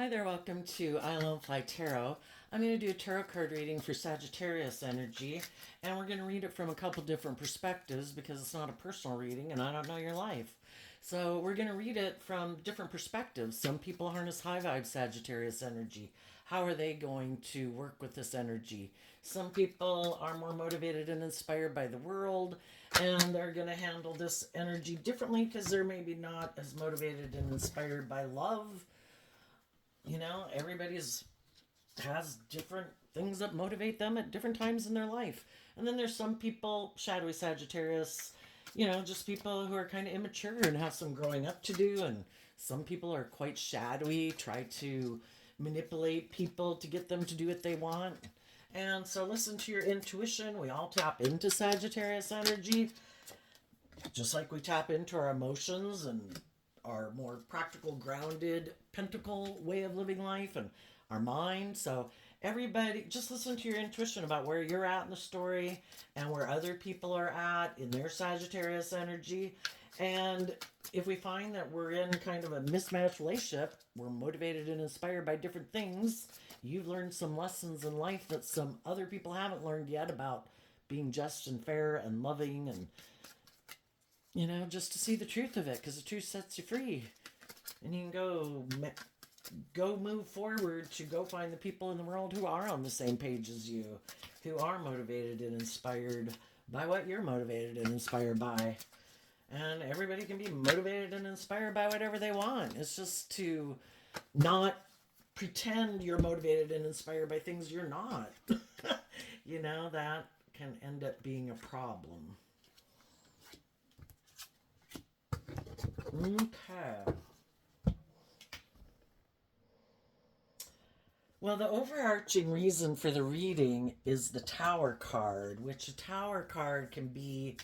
Hi there, welcome to I Alone Fly Tarot. I'm going to do a tarot card reading for Sagittarius energy, and we're going to read it from a couple different perspectives because it's not a personal reading and I don't know your life. So we're going to read it from different perspectives. Some people harness high vibe Sagittarius energy. How are they going to work with this energy? Some people are more motivated and inspired by the world, and they're going to handle this energy differently because they're maybe not as motivated and inspired by love. Everybody's has different things that motivate them at different times in their life. And then there's some people, shadowy Sagittarius, just people who are kind of immature and have some growing up to do. And some people are quite shadowy, try to manipulate people to get them to do what they want. And so listen to your intuition. We all tap into Sagittarius energy, just like we tap into our emotions and our more practical, grounded, pentacle way of living life and our mind. So everybody, just listen to your intuition about where you're at in the story and where other people are at in their Sagittarius energy. And if we find that we're in kind of a mismatched relationship, we're motivated and inspired by different things, you've learned some lessons in life that some other people haven't learned yet about being just and fair and loving, and just to see the truth of it, because the truth sets you free, and you can go move forward to go find the people in the world who are on the same page as you, who are motivated and inspired by what you're motivated and inspired by. And everybody can be motivated and inspired by whatever they want. It's just to not pretend you're motivated and inspired by things you're not. That can end up being a problem. Okay. Well, the overarching reason for the reading is the Tower card, which a Tower card can be,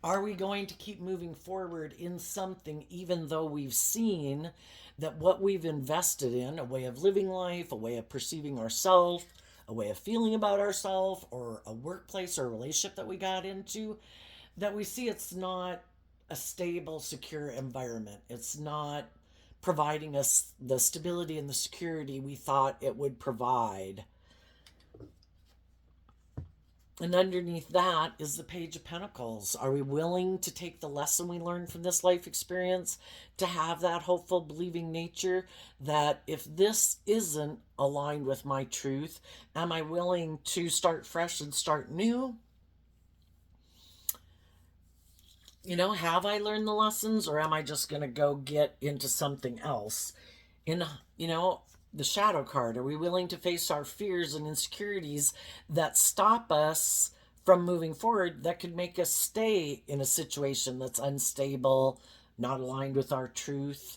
are we going to keep moving forward in something even though we've seen that what we've invested in, a way of living life, a way of perceiving ourselves, a way of feeling about ourselves, or a workplace or a relationship that we got into, that we see it's not a stable, secure environment. It's not providing us the stability and the security we thought it would provide. And underneath that is the Page of Pentacles. Are we willing to take the lesson we learned from this life experience to have that hopeful, believing nature that if this isn't aligned with my truth, am I willing to start fresh and start new? Have I learned the lessons, or am I just going to go get into something else? In, the Shadow card, are we willing to face our fears and insecurities that stop us from moving forward, that could make us stay in a situation that's unstable, not aligned with our truth?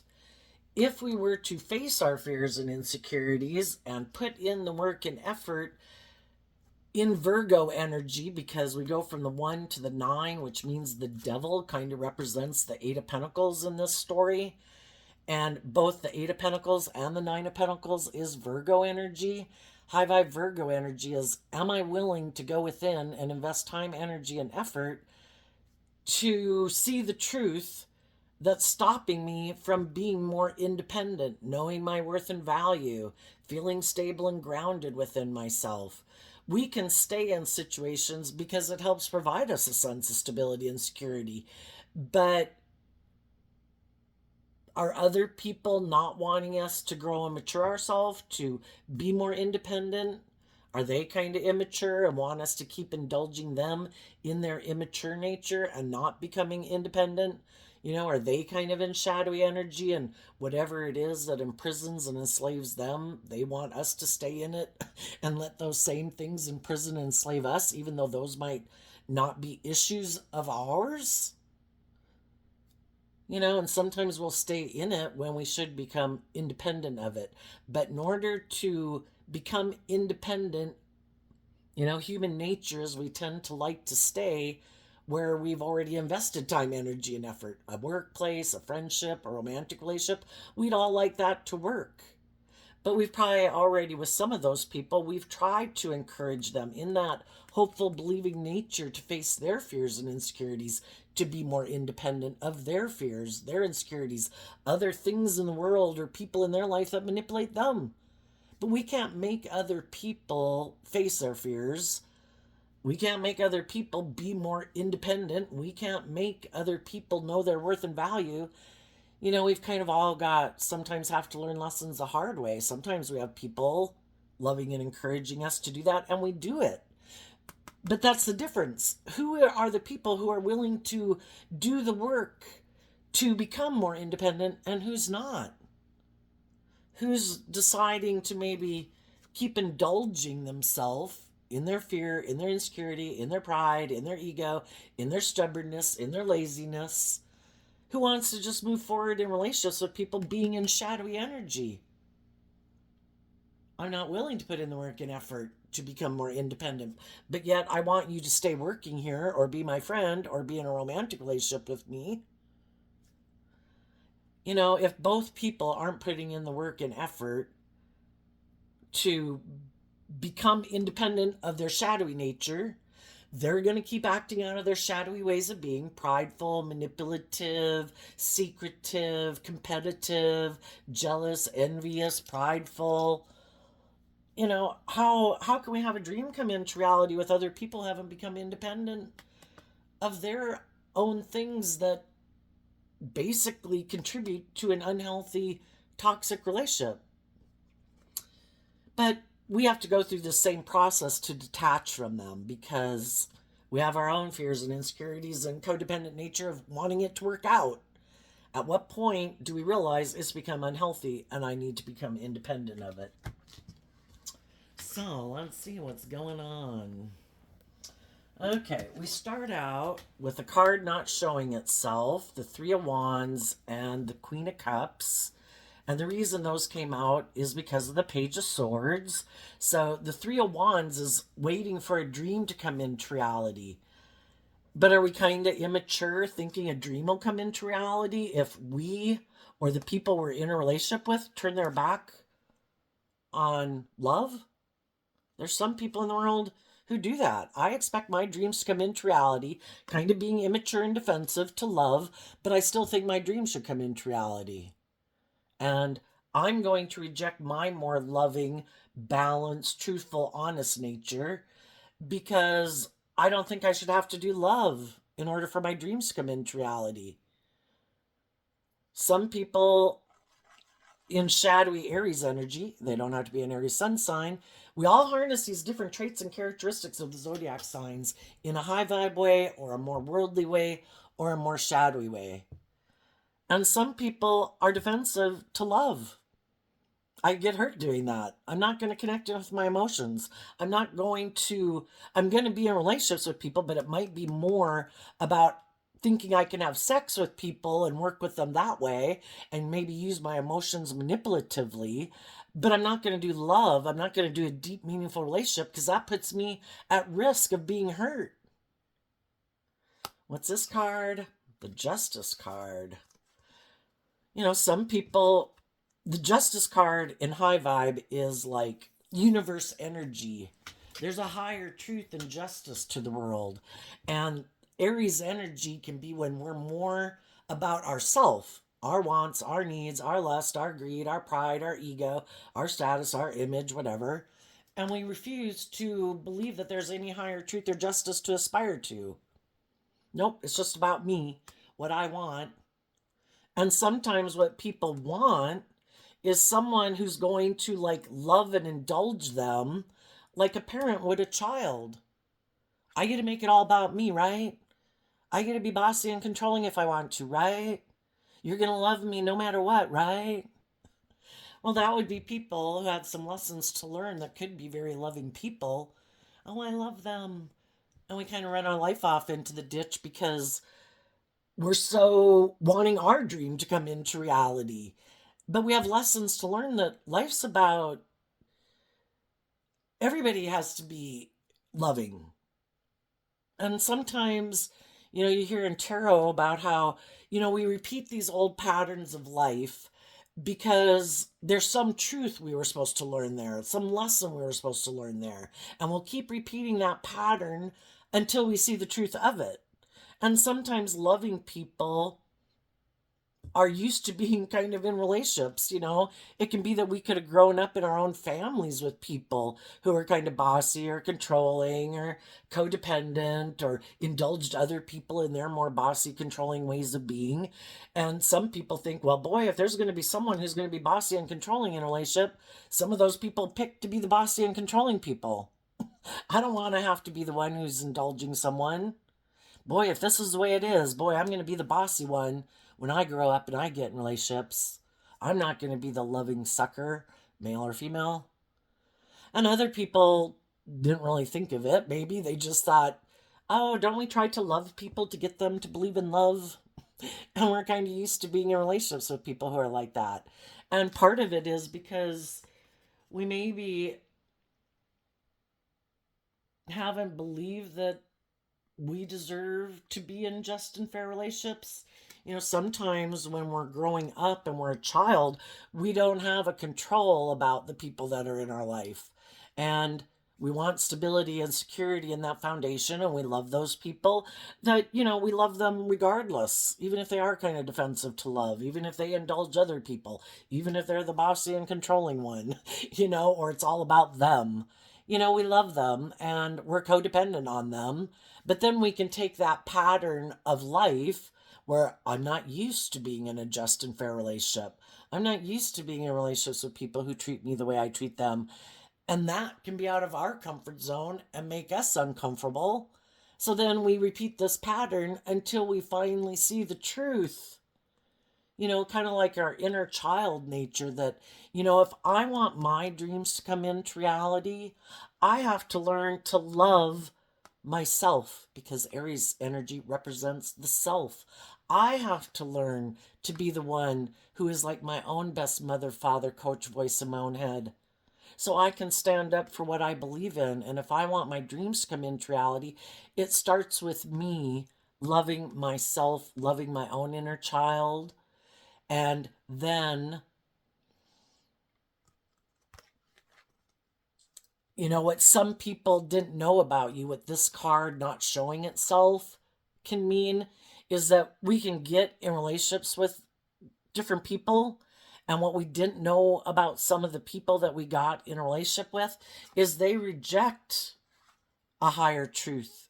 If we were to face our fears and insecurities and put in the work and effort in Virgo energy, because we go from the 1 to the 9, which means the devil kind of represents the 8 of Pentacles in this story. And both the 8 of Pentacles and the 9 of Pentacles is Virgo energy. High vibe Virgo energy is, am I willing to go within and invest time, energy, and effort to see the truth that's stopping me from being more independent, knowing my worth and value, feeling stable and grounded within myself? We can stay in situations because it helps provide us a sense of stability and security. But are other people not wanting us to grow and mature ourselves, to be more independent? Are they kind of immature and want us to keep indulging them in their immature nature and not becoming independent? Are they kind of in shadowy energy, and whatever it is that imprisons and enslaves them, they want us to stay in it and let those same things imprison and enslave us, even though those might not be issues of ours? And sometimes we'll stay in it when we should become independent of it. But in order to become independent, human nature is we tend to like to stay where we've already invested time, energy, and effort. A workplace, a friendship, a romantic relationship, we'd all like that to work. But we've probably already, with some of those people, we've tried to encourage them in that hopeful, believing nature to face their fears and insecurities, to be more independent of their fears, their insecurities, other things in the world or people in their life that manipulate them. But we can't make other people face their fears. We can't make other people be more independent. We can't make other people know their worth and value. We've kind of all sometimes have to learn lessons the hard way. Sometimes we have people loving and encouraging us to do that, and we do it. But that's the difference. Who are the people who are willing to do the work to become more independent, and who's not? Who's deciding to maybe keep indulging themselves in their fear, in their insecurity, in their pride, in their ego, in their stubbornness, in their laziness? Who wants to just move forward in relationships with people being in shadowy energy? I'm not willing to put in the work and effort to become more independent, but yet I want you to stay working here or be my friend or be in a romantic relationship with me. If both people aren't putting in the work and effort to become independent of their shadowy nature, they're going to keep acting out of their shadowy ways of being, prideful, manipulative, secretive, competitive, jealous, envious, prideful. How can we have a dream come into reality with other people who haven't become independent of their own things that basically contribute to an unhealthy, toxic relationship? But we have to go through the same process to detach from them, because we have our own fears and insecurities and codependent nature of wanting it to work out. At what point do we realize it's become unhealthy and I need to become independent of it? So let's see what's going on. Okay, we start out with a card not showing itself, the Three of Wands and the Queen of Cups. And the reason those came out is because of the Page of Swords. So the Three of Wands is waiting for a dream to come into reality. But are we kind of immature thinking a dream will come into reality if we or the people we're in a relationship with turn their back on love? There's some people in the world who do that. I expect my dreams to come into reality, kind of being immature and defensive to love, but I still think my dreams should come into reality. And I'm going to reject my more loving, balanced, truthful, honest nature because I don't think I should have to do love in order for my dreams to come into reality. Some people in shadowy Aries energy, they don't have to be an Aries sun sign, we all harness these different traits and characteristics of the zodiac signs in a high vibe way or a more worldly way or a more shadowy way. And some people are defensive to love. I get hurt doing that. I'm not going to connect with my emotions. I'm going to be in relationships with people, but it might be more about thinking I can have sex with people and work with them that way and maybe use my emotions manipulatively. But I'm not going to do love. I'm not going to do a deep, meaningful relationship because that puts me at risk of being hurt. What's this card? The Justice card. Some people, the Justice card in high vibe is like universe energy. There's a higher truth and justice to the world. And Aries energy can be when we're more about ourself, our wants, our needs, our lust, our greed, our pride, our ego, our status, our image, whatever. And we refuse to believe that there's any higher truth or justice to aspire to. Nope, it's just about me, what I want. And sometimes what people want is someone who's going to love and indulge them like a parent would a child. I get to make it all about me, right? I get to be bossy and controlling if I want to, right? You're going to love me no matter what, right? Well, that would be people who had some lessons to learn that could be very loving people. Oh, I love them. And we kind of run our life off into the ditch because we're so wanting our dream to come into reality. But we have lessons to learn that life's about everybody has to be loving. And sometimes, you hear in tarot about how, we repeat these old patterns of life because there's some truth we were supposed to learn there, some lesson we were supposed to learn there. And we'll keep repeating that pattern until we see the truth of it. And sometimes loving people are used to being kind of in relationships, you know. It can be that we could have grown up in our own families with people who are kind of bossy or controlling or codependent or indulged other people in their more bossy, controlling ways of being. And some people think, well, boy, if there's going to be someone who's going to be bossy and controlling in a relationship, some of those people pick to be the bossy and controlling people. I don't want to have to be the one who's indulging someone. Boy, if this is the way it is, boy, I'm going to be the bossy one when I grow up and I get in relationships. I'm not going to be the loving sucker, male or female. And other people didn't really think of it. Maybe they just thought, oh, don't we try to love people to get them to believe in love? And we're kind of used to being in relationships with people who are like that. And part of it is because we maybe haven't believed that we deserve to be in just and fair relationships. You know, sometimes when we're growing up and we're a child, we don't have a control about the people that are in our life. And we want stability and security in that foundation, and we love those people that, you know, we love them regardless, even if they are kind of defensive to love, even if they indulge other people, even if they're the bossy and controlling one, you know, or it's all about them. You know, we love them and we're codependent on them, but then we can take that pattern of life where I'm not used to being in a just and fair relationship. I'm not used to being in relationships with people who treat me the way I treat them. And that can be out of our comfort zone and make us uncomfortable. So then we repeat this pattern until we finally see the truth. You know, kind of like our inner child nature that, you know, if I want my dreams to come into reality, I have to learn to love myself because Aries energy represents the self. I have to learn to be the one who is like my own best mother, father, coach, voice in my own head. So I can stand up for what I believe in. And if I want my dreams to come into reality, it starts with me loving myself, loving my own inner child. And then, you know, what some people didn't know about you, what this card not showing itself can mean is that we can get in relationships with different people. And what we didn't know about some of the people that we got in a relationship with is they reject a higher truth.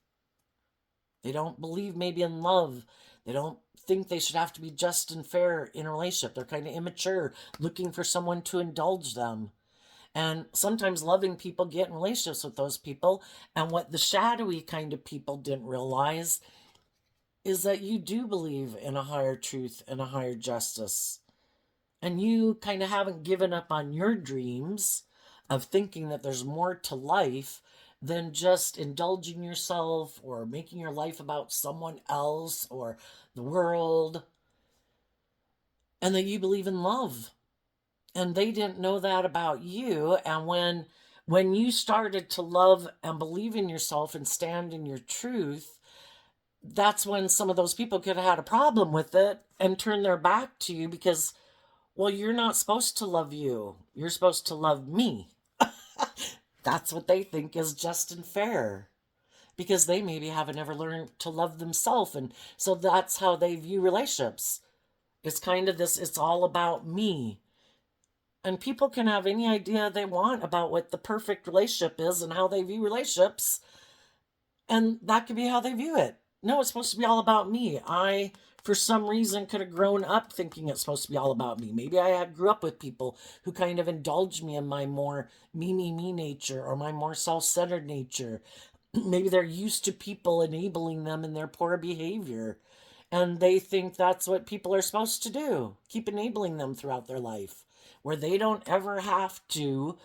They don't believe maybe in love. They don't think they should have to be just and fair in a relationship. They're kind of immature, looking for someone to indulge them. And sometimes loving people get in relationships with those people. And what the shadowy kind of people didn't realize is that you do believe in a higher truth and a higher justice. And you kind of haven't given up on your dreams of thinking that there's more to life than just indulging yourself or making your life about someone else or the world, and that you believe in love. And they didn't know that about you. And when you started to love and believe in yourself and stand in your truth, that's when some of those people could have had a problem with it and turn their back to you because, well, you're not supposed to love you. You're supposed to love me. That's what they think is just and fair because they maybe haven't ever learned to love themselves. And so that's how they view relationships. It's kind of this, it's all about me. And people can have any idea they want about what the perfect relationship is and how they view relationships. And that could be how they view it. No, it's supposed to be all about me. I, for some reason, could have grown up thinking it's supposed to be all about me. Maybe I grew up with people who kind of indulged me in my more me nature or my more self centered nature. Maybe they're used to people enabling them in their poor behavior. And they think that's what people are supposed to do, keep enabling them throughout their life, where they don't ever have to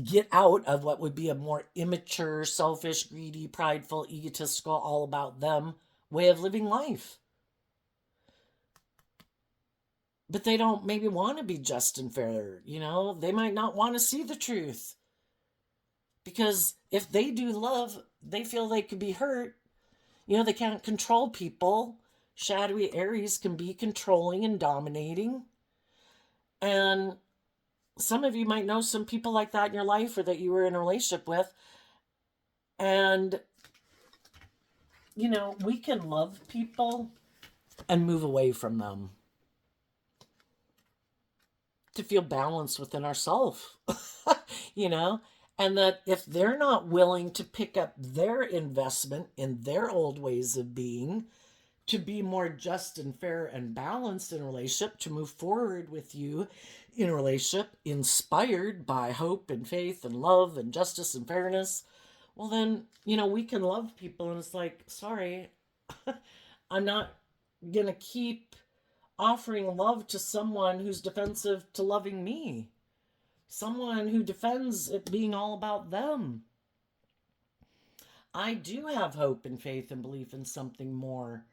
get out of what would be a more immature, selfish, greedy, prideful, egotistical, all about them way of living life. But they don't maybe want to be just and fair, you know? They might not want to see the truth. Because if they do love, they feel they could be hurt. You know, they can't control people. Shadowy Aries can be controlling and dominating. And some of you might know some people like that in your life or that you were in a relationship with. And we can love people and move away from them to feel balanced within ourselves, you know? And that if they're not willing to pick up their investment in their old ways of being, to be more just and fair and balanced in a relationship, to move forward with you in a relationship inspired by hope and faith and love and justice and fairness, well, then, we can love people. And it's like, sorry, I'm not going to keep offering love to someone who's defensive to loving me, someone who defends it being all about them. I do have hope and faith and belief in something more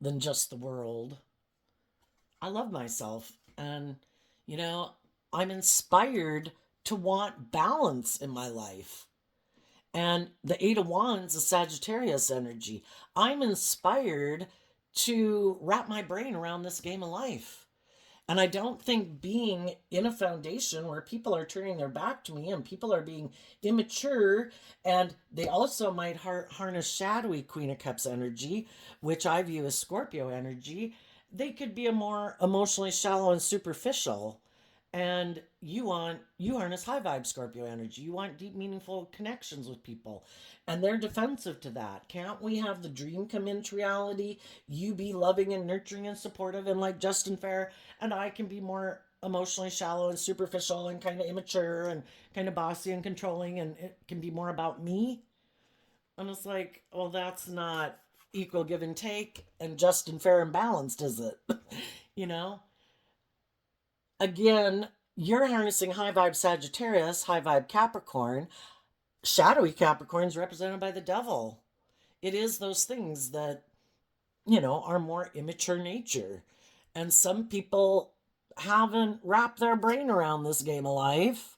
than just the world. I love myself, and you know, I'm inspired to want balance in my life. And the Eight of Wands is Sagittarius energy. I'm inspired to wrap my brain around this game of life. And I don't think being in a foundation where people are turning their back to me and people are being immature, and they also might harness shadowy Queen of Cups energy, which I view as Scorpio energy. They could be a more emotionally shallow and superficial. And you harness high vibe Scorpio energy. You want deep, meaningful connections with people. And they're defensive to that. Can't we have the dream come into reality? You be loving and nurturing and supportive and like just and fair, and I can be more emotionally shallow and superficial and kind of immature and kind of bossy and controlling, and it can be more about me. And it's like, well, that's not equal give and take and just and fair and balanced, is it? you know? Again, you're harnessing high vibe Sagittarius, high vibe Capricorn. Shadowy Capricorn is represented by the devil. It is those things that, are more immature nature. And some people haven't wrapped their brain around this game of life,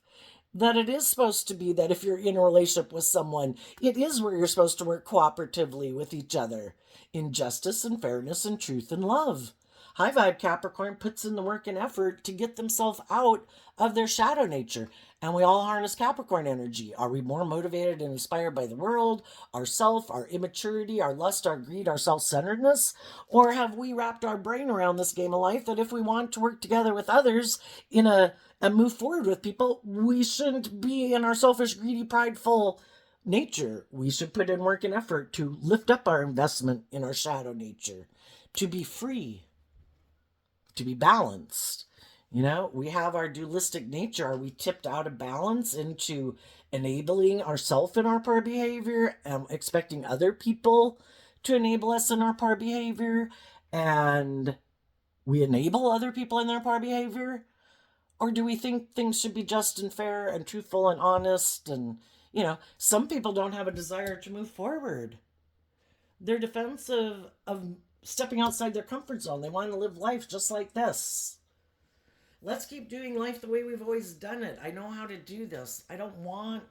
that it is supposed to be that if you're in a relationship with someone, it is where you're supposed to work cooperatively with each other in justice and fairness and truth and love. High vibe Capricorn puts in the work and effort to get themselves out of their shadow nature. And we all harness Capricorn energy. Are we more motivated and inspired by the world, ourself, our immaturity, our lust, our greed, our self-centeredness? Or have we wrapped our brain around this game of life that if we want to work together with others and move forward with people, we shouldn't be in our selfish, greedy, prideful nature. We should put in work and effort to lift up our investment in our shadow nature, to be free, to be balanced. We have our dualistic nature. Are we tipped out of balance into enabling ourselves in our poor behavior and expecting other people to enable us in our poor behavior, and we enable other people in their poor behavior? Or do we think things should be just and fair and truthful and honest? And, some people don't have a desire to move forward. They're defensive of stepping outside their comfort zone. They want to live life just like this. Let's keep doing life the way we've always done it. I know how to do this. I don't want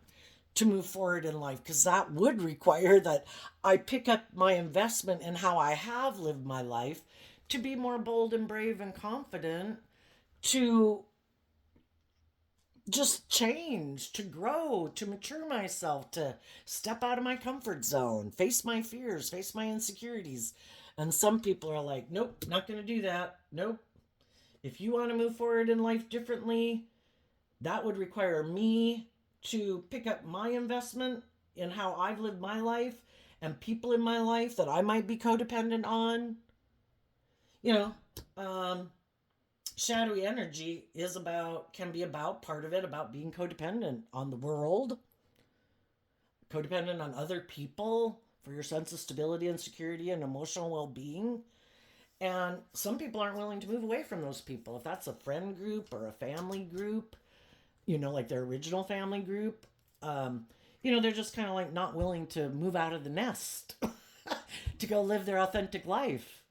to move forward in life because that would require that I pick up my investment in how I have lived my life to be more bold and brave and confident, to just change, to grow, to mature myself, to step out of my comfort zone, face my fears, face my insecurities. And some people are like, nope, not going to do that. Nope. If you want to move forward in life differently, that would require me to pick up my investment in how I've lived my life and people in my life that I might be codependent on. Shadowy energy can be about part of it, about being codependent on the world, codependent on other people for your sense of stability and security and emotional well-being. And some people aren't willing to move away from those people. If that's a friend group or a family group, like their original family group, they're just kind of like not willing to move out of the nest to go live their authentic life.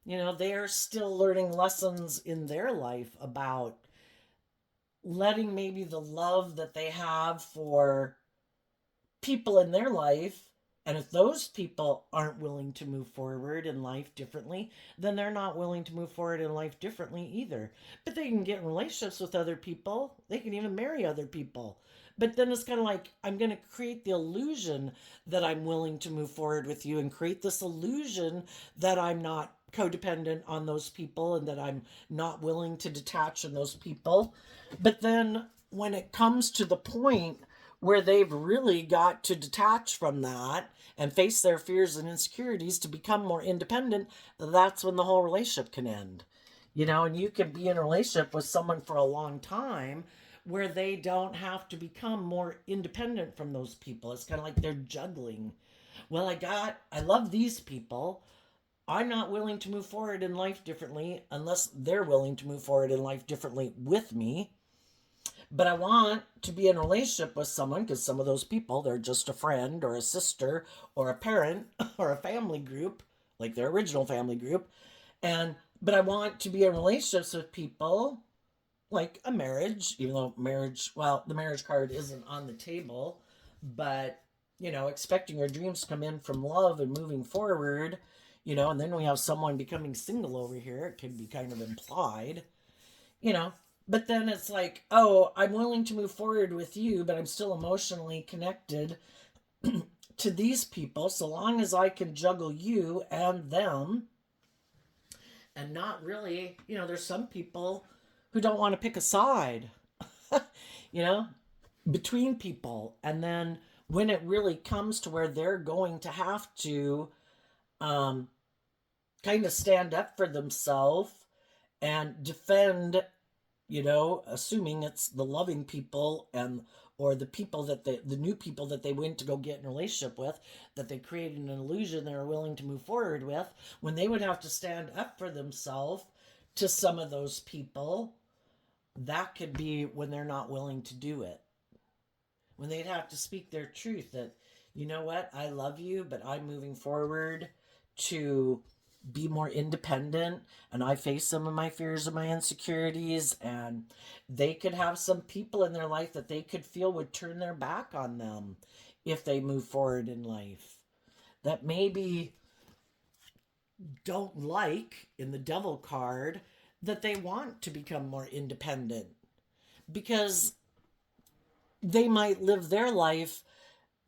They're still learning lessons in their life about letting maybe the love that they have for people in their life. And if those people aren't willing to move forward in life differently, then they're not willing to move forward in life differently either. But they can get in relationships with other people. They can even marry other people. But then it's kind of like, I'm going to create the illusion that I'm willing to move forward with you and create this illusion that I'm not codependent on those people and that I'm not willing to detach on those people. But then when it comes to the point where they've really got to detach from that and face their fears and insecurities to become more independent, that's when the whole relationship can end. And you can be in a relationship with someone for a long time where they don't have to become more independent from those people. It's kind of like they're juggling. Well, I love these people. I'm not willing to move forward in life differently unless they're willing to move forward in life differently with me. But I want to be in a relationship with someone because some of those people, they're just a friend or a sister or a parent or a family group, like their original family group. But I want to be in relationships with people like a marriage, even though marriage, well, the marriage card isn't on the table, but expecting your dreams to come in from love and moving forward, and then we have someone becoming single over here. It could be kind of implied, you know, but then it's like, oh, I'm willing to move forward with you, but I'm still emotionally connected to these people so long as I can juggle you and them and not really, there's some people who don't want to pick a side, you know, between people. And then when it really comes to where they're going to have to um, kind of stand up for themselves and defend, assuming it's the loving people and or the people that the new people that they went to go get in a relationship with, that they created an illusion they're willing to move forward with, when they would have to stand up for themselves to some of those people, that could be when they're not willing to do it. When they'd have to speak their truth that, you know what, I love you, but I'm moving forward to be more independent and I face some of my fears and my insecurities, and they could have some people in their life that they could feel would turn their back on them if they move forward in life, that maybe don't like in the devil card, that they want to become more independent because they might live their life.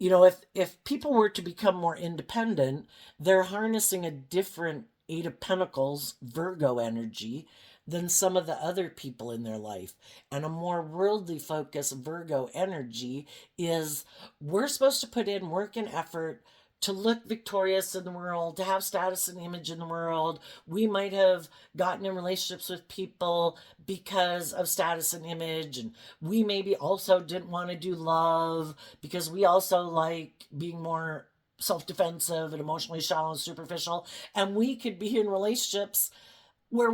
If people were to become more independent, they're harnessing a different Eight of Pentacles Virgo energy than some of the other people in their life. And a more worldly focused Virgo energy is, we're supposed to put in work and effort to look victorious in the world, to have status and image in the world. We might have gotten in relationships with people because of status and image, and we maybe also didn't want to do love because we also like being more self-defensive and emotionally shallow and superficial. And we could be in relationships where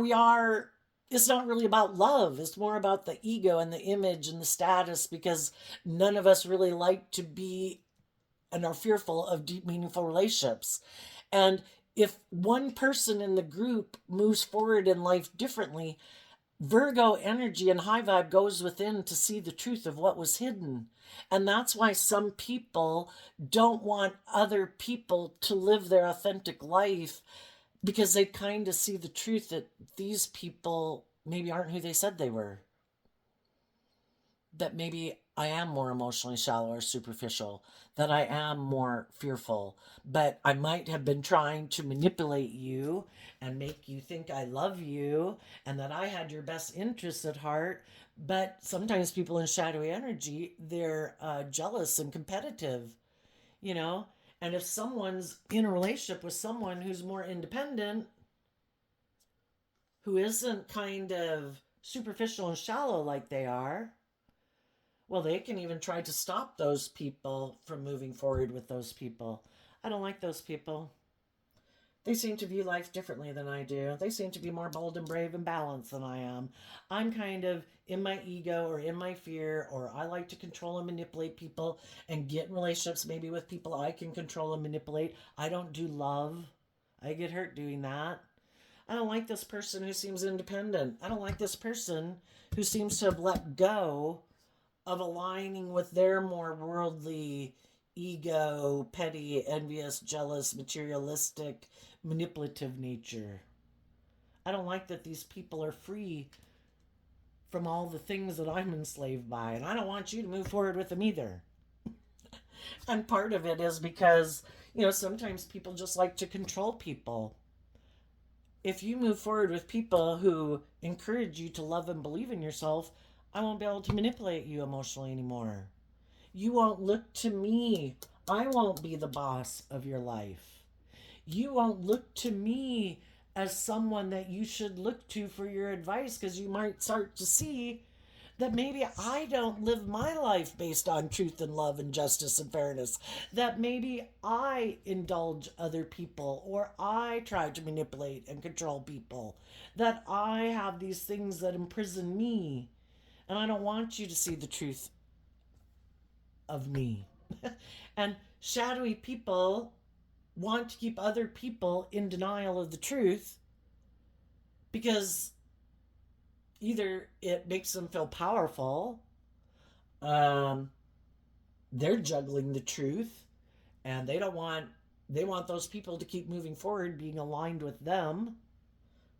it's not really about love. It's more about the ego and the image and the status, because none of us really like to be and are fearful of deep, meaningful relationships. And if one person in the group moves forward in life differently, Virgo energy and high vibe goes within to see the truth of what was hidden. And that's why some people don't want other people to live their authentic life, because they kind of see the truth that these people maybe aren't who they said they were. That maybe I am more emotionally shallow or superficial, that I am more fearful, but I might have been trying to manipulate you and make you think I love you and that I had your best interests at heart. But sometimes people in shadowy energy, they're jealous and competitive, you know? And if someone's in a relationship with someone who's more independent, who isn't kind of superficial and shallow like they are, well, they can even try to stop those people from moving forward with those people. I don't like those people. They seem to view life differently than I do. They seem to be more bold and brave and balanced than I am. I'm kind of in my ego or in my fear, or I like to control and manipulate people and get in relationships maybe with people I can control and manipulate. I don't do love. I get hurt doing that. I don't like this person who seems independent. I don't like this person who seems to have let go of aligning with their more worldly, ego, petty, envious, jealous, materialistic, manipulative nature. I don't like that these people are free from all the things that I'm enslaved by, and I don't want you to move forward with them either. And part of it is because, sometimes people just like to control people. If you move forward with people who encourage you to love and believe in yourself, I won't be able to manipulate you emotionally anymore. You won't look to me. I won't be the boss of your life. You won't look to me as someone that you should look to for your advice, because you might start to see that maybe I don't live my life based on truth and love and justice and fairness. That maybe I indulge other people, or I try to manipulate and control people. That I have these things that imprison me. And I don't want you to see the truth of me. And shadowy people want to keep other people in denial of the truth, because either it makes them feel powerful, um, they're juggling the truth, and they want those people to keep moving forward, being aligned with them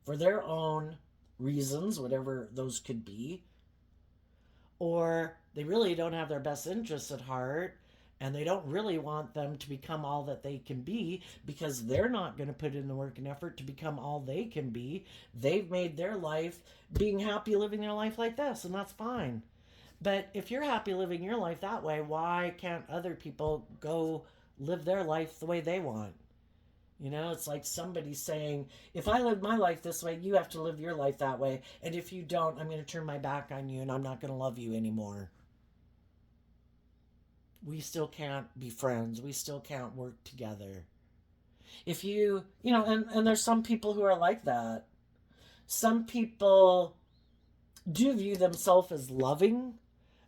for their own reasons, whatever those could be, or they really don't have their best interests at heart, and they don't really want them to become all that they can be, because they're not going to put in the work and effort to become all they can be. They've made their life being happy living their life like this, and that's fine. But if you're happy living your life that way, why can't other people go live their life the way they want? It's like somebody saying, if I live my life this way, you have to live your life that way. And if you don't, I'm going to turn my back on you and I'm not going to love you anymore. We still can't be friends. We still can't work together. If and there's some people who are like that. Some people do view themselves as loving,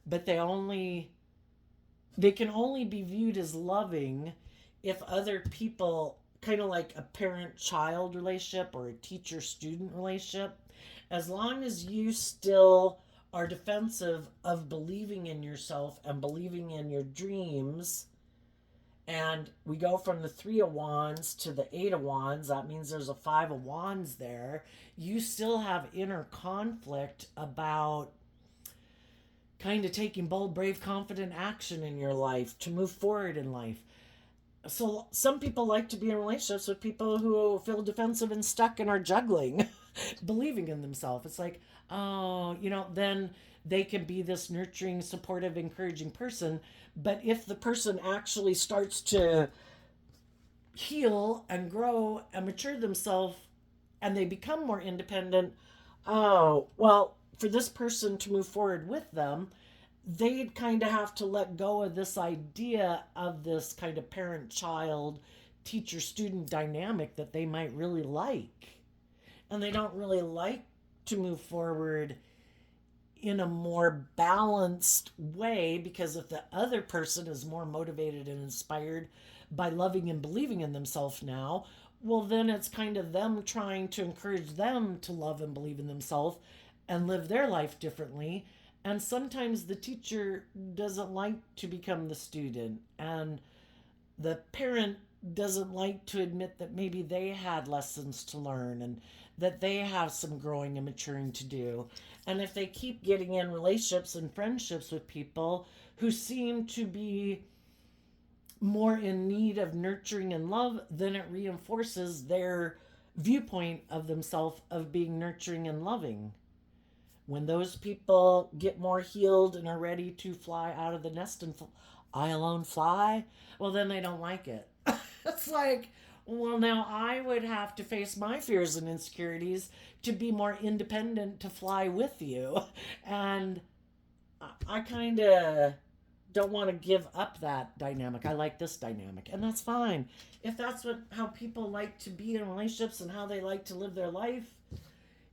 but they can only be viewed as loving if other people, kind of like a parent-child relationship or a teacher-student relationship, as long as you still are defensive of believing in yourself and believing in your dreams, and we go from the 3 of Wands to the 8 of Wands, that means there's a 5 of Wands there, you still have inner conflict about kind of taking bold, brave, confident action in your life to move forward in life. So some people like to be in relationships with people who feel defensive and stuck and are juggling, believing in themselves. It's like, oh, then they can be this nurturing, supportive, encouraging person. But if the person actually starts to heal and grow and mature themselves and they become more independent, oh, well, for this person to move forward with them, they'd kind of have to let go of this idea of this kind of parent-child, teacher-student dynamic that they might really like. And they don't really like to move forward in a more balanced way, because if the other person is more motivated and inspired by loving and believing in themselves now, well, then it's kind of them trying to encourage them to love and believe in themselves and live their life differently. And sometimes the teacher doesn't like to become the student, and the parent doesn't like to admit that maybe they had lessons to learn and that they have some growing and maturing to do. And if they keep getting in relationships and friendships with people who seem to be more in need of nurturing and love, then it reinforces their viewpoint of themselves of being nurturing and loving. When those people get more healed and are ready to fly out of the nest and I alone fly, well, then they don't like it. It's like, well, now I would have to face my fears and insecurities to be more independent to fly with you. And I kind of don't want to give up that dynamic. I like this dynamic, and that's fine. If that's how people like to be in relationships and how they like to live their life,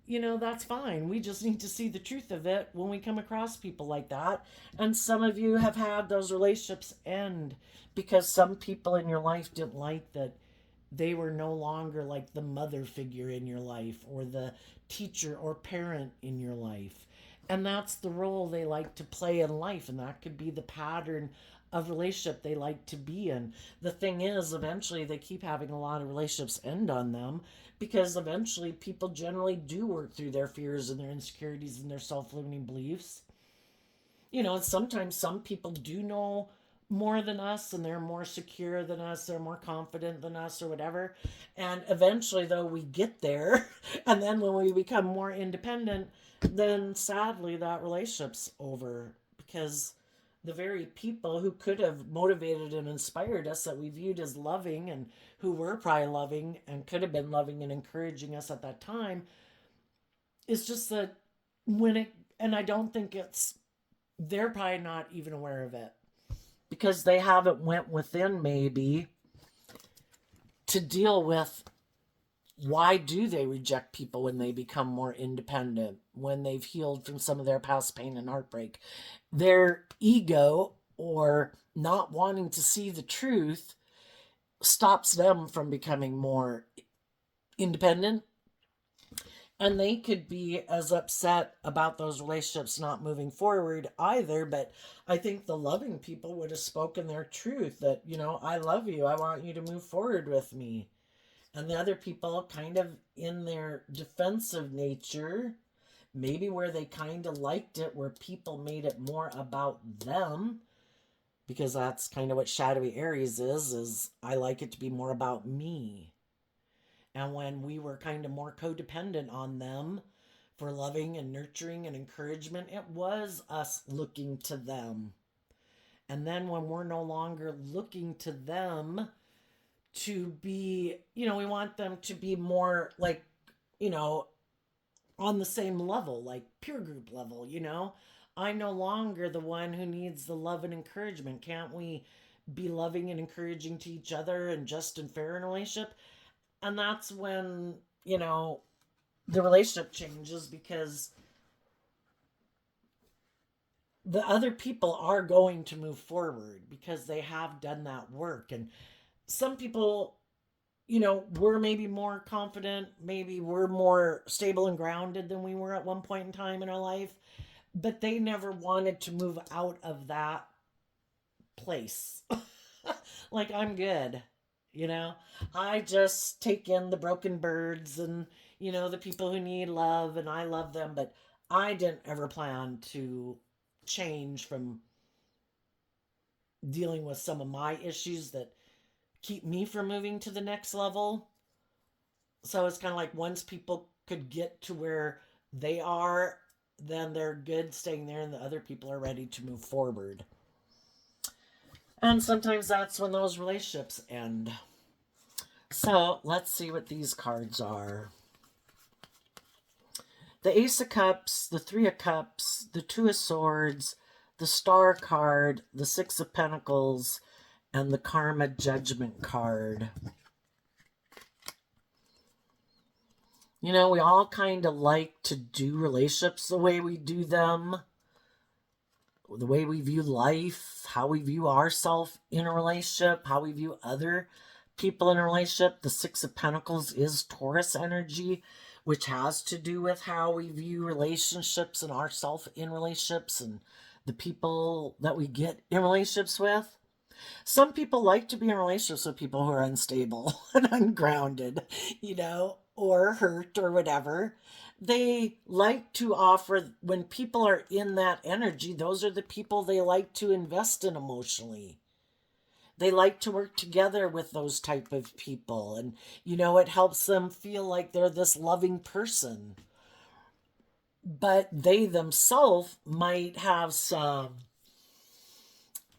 that's fine. We just need to see the truth of it when we come across people like that. And some of you have had those relationships end because some people in your life didn't like that they were no longer like the mother figure in your life or the teacher or parent in your life. And that's the role they like to play in life, and that could be the pattern of relationship they like to be in. The thing is, eventually they keep having a lot of relationships end on them because eventually people generally do work through their fears and their insecurities and their self-limiting beliefs. And sometimes some people do know more than us and they're more secure than us, they're more confident than us or whatever. And eventually, though, we get there. And then when we become more independent, then sadly that relationship's over because the very people who could have motivated and inspired us that we viewed as loving and who were probably loving and could have been loving and encouraging us at that time, it's just that when it, and I don't think it's, they're probably not even aware of it because they haven't went within maybe to deal with why do they reject people when they become more independent, when they've healed from some of their past pain and heartbreak. Their ego or not wanting to see the truth stops them from becoming more independent. And they could be as upset about those relationships not moving forward either. But I think the loving people would have spoken their truth that, I love you. I want you to move forward with me. And the other people kind of in their defensive nature, maybe where they kind of liked it, where people made it more about them, because that's kind of what shadowy Aries is I like it to be more about me. And when we were kind of more codependent on them for loving and nurturing and encouragement, it was us looking to them. And then when we're no longer looking to them to be, we want them to be more like, on the same level, like peer group level. I'm no longer the one who needs the love and encouragement. Can't we be loving and encouraging to each other and just and fair in a relationship? And that's when, the relationship changes because the other people are going to move forward because they have done that work. And some people, we're maybe more confident, maybe we're more stable and grounded than we were at one point in time in our life, but they never wanted to move out of that place. Like, I'm good. I just take in the broken birds and, the people who need love, and I love them, but I didn't ever plan to change from dealing with some of my issues that keep me from moving to the next level. So it's kind of like once people could get to where they are, then they're good staying there, and the other people are ready to move forward. And sometimes that's when those relationships end. So let's see what these cards are. The Ace of Cups, the Three of Cups, the Two of Swords, the Star card, the Six of Pentacles, and the Karma Judgment card. We all kind of like to do relationships the way we do them, the way we view life, how we view ourselves in a relationship, how we view other people in a relationship. The Six of Pentacles is Taurus energy, which has to do with how we view relationships and ourselves in relationships and the people that we get in relationships with. Some people like to be in relationships with people who are unstable and ungrounded, or hurt or whatever. They like to offer, when people are in that energy, those are the people they like to invest in emotionally. They like to work together with those type of people. And, it helps them feel like they're this loving person. But they themselves might have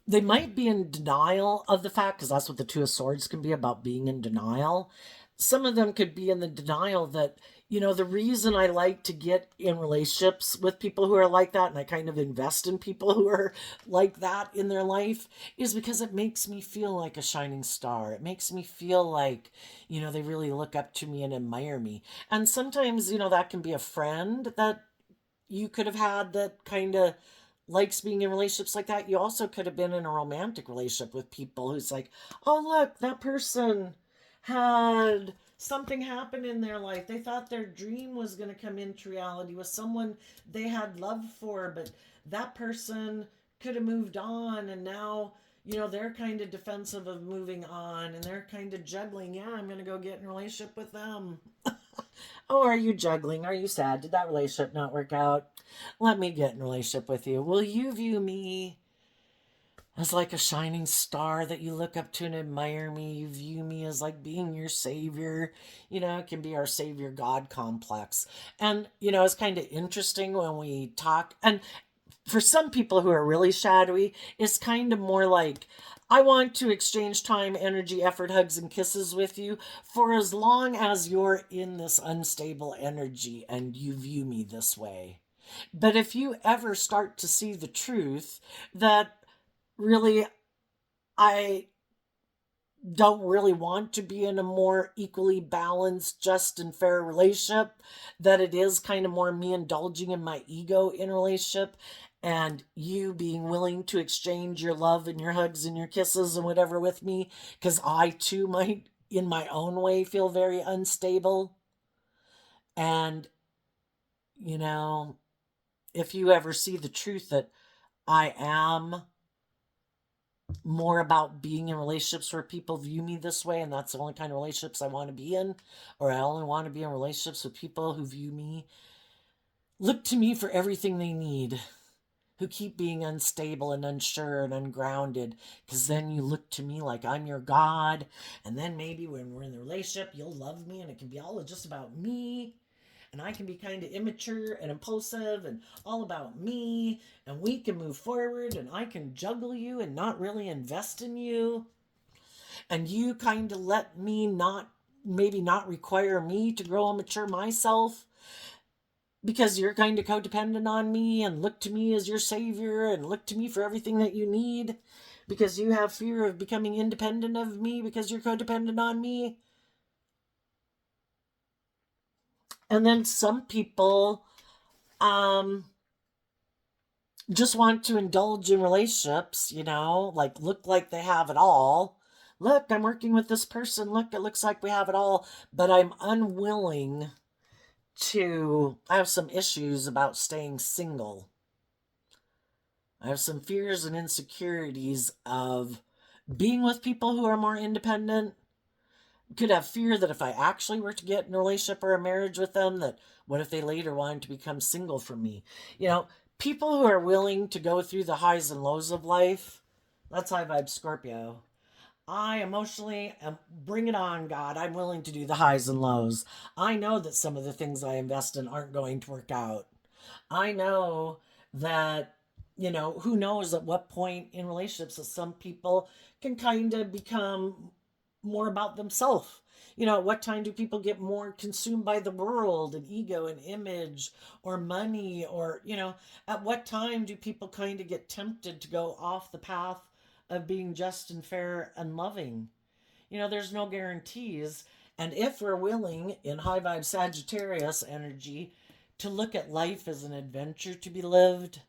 they might be in denial of the fact, because that's what the Two of Swords can be about, being in denial. Some of them could be in the denial that, the reason I like to get in relationships with people who are like that, and I kind of invest in people who are like that in their life, is because it makes me feel like a shining star. It makes me feel like, they really look up to me and admire me. And sometimes, that can be a friend that you could have had that kind of likes being in relationships like that. You also could have been in a romantic relationship with people who's like, oh, look, that person had something happen in their life. They thought their dream was going to come into reality with someone they had love for, but that person could have moved on, and now, they're kind of defensive of moving on, and they're kind of juggling. Yeah, I'm going to go get in a relationship with them. Oh, are you juggling? Are you sad? Did that relationship not work out? Let me get in a relationship with you. Will you view me as like a shining star that you look up to and admire me? You view me as like being your savior. It can be our savior God complex. And, it's kind of interesting when we talk. And for some people who are really shadowy, it's kind of more like, I want to exchange time, energy, effort, hugs, and kisses with you for as long as you're in this unstable energy and you view me this way. But if you ever start to see the truth that really I don't really want to be in a more equally balanced, just and fair relationship, that it is kind of more me indulging in my ego in a relationship and you being willing to exchange your love and your hugs and your kisses and whatever with me, because I too might, in my own way, feel very unstable. And, you know, if you ever see the truth that I am more about being in relationships where people view me this way, and that's the only kind of relationships I want to be in, or I only want to be in relationships with people who view me, look to me for everything they need, who keep being unstable and unsure and ungrounded, because then you look to me like I'm your God, and then maybe when we're in the relationship, you'll love me, and it can be all just about me, and I can be kind of immature and impulsive and all about me, and we can move forward, and I can juggle you and not really invest in you, and you kind of let me maybe not require me to grow and mature myself because you're kind of codependent on me and look to me as your savior and look to me for everything that you need because you have fear of becoming independent of me because you're codependent on me. And then some people um just want to indulge in relationships, like look like they have it all. Look, I'm working with this person. Look, it looks like we have it all, but I'm unwilling I have some issues about staying single. I have some fears and insecurities of being with people who are more independent. Could have fear that if I actually were to get in a relationship or a marriage with them, that what if they later wanted to become single from me? People who are willing to go through the highs and lows of life, that's high vibe Scorpio. I emotionally bring it on, God. I'm willing to do the highs and lows. I know that some of the things I invest in aren't going to work out. I know that, who knows at what point in relationships that some people can kind of become more about themselves. At what time do people get more consumed by the world and ego and image or money? Or, at what time do people kind of get tempted to go off the path of being just and fair and loving? There's no guarantees. And if we're willing in high vibe Sagittarius energy to look at life as an adventure to be lived,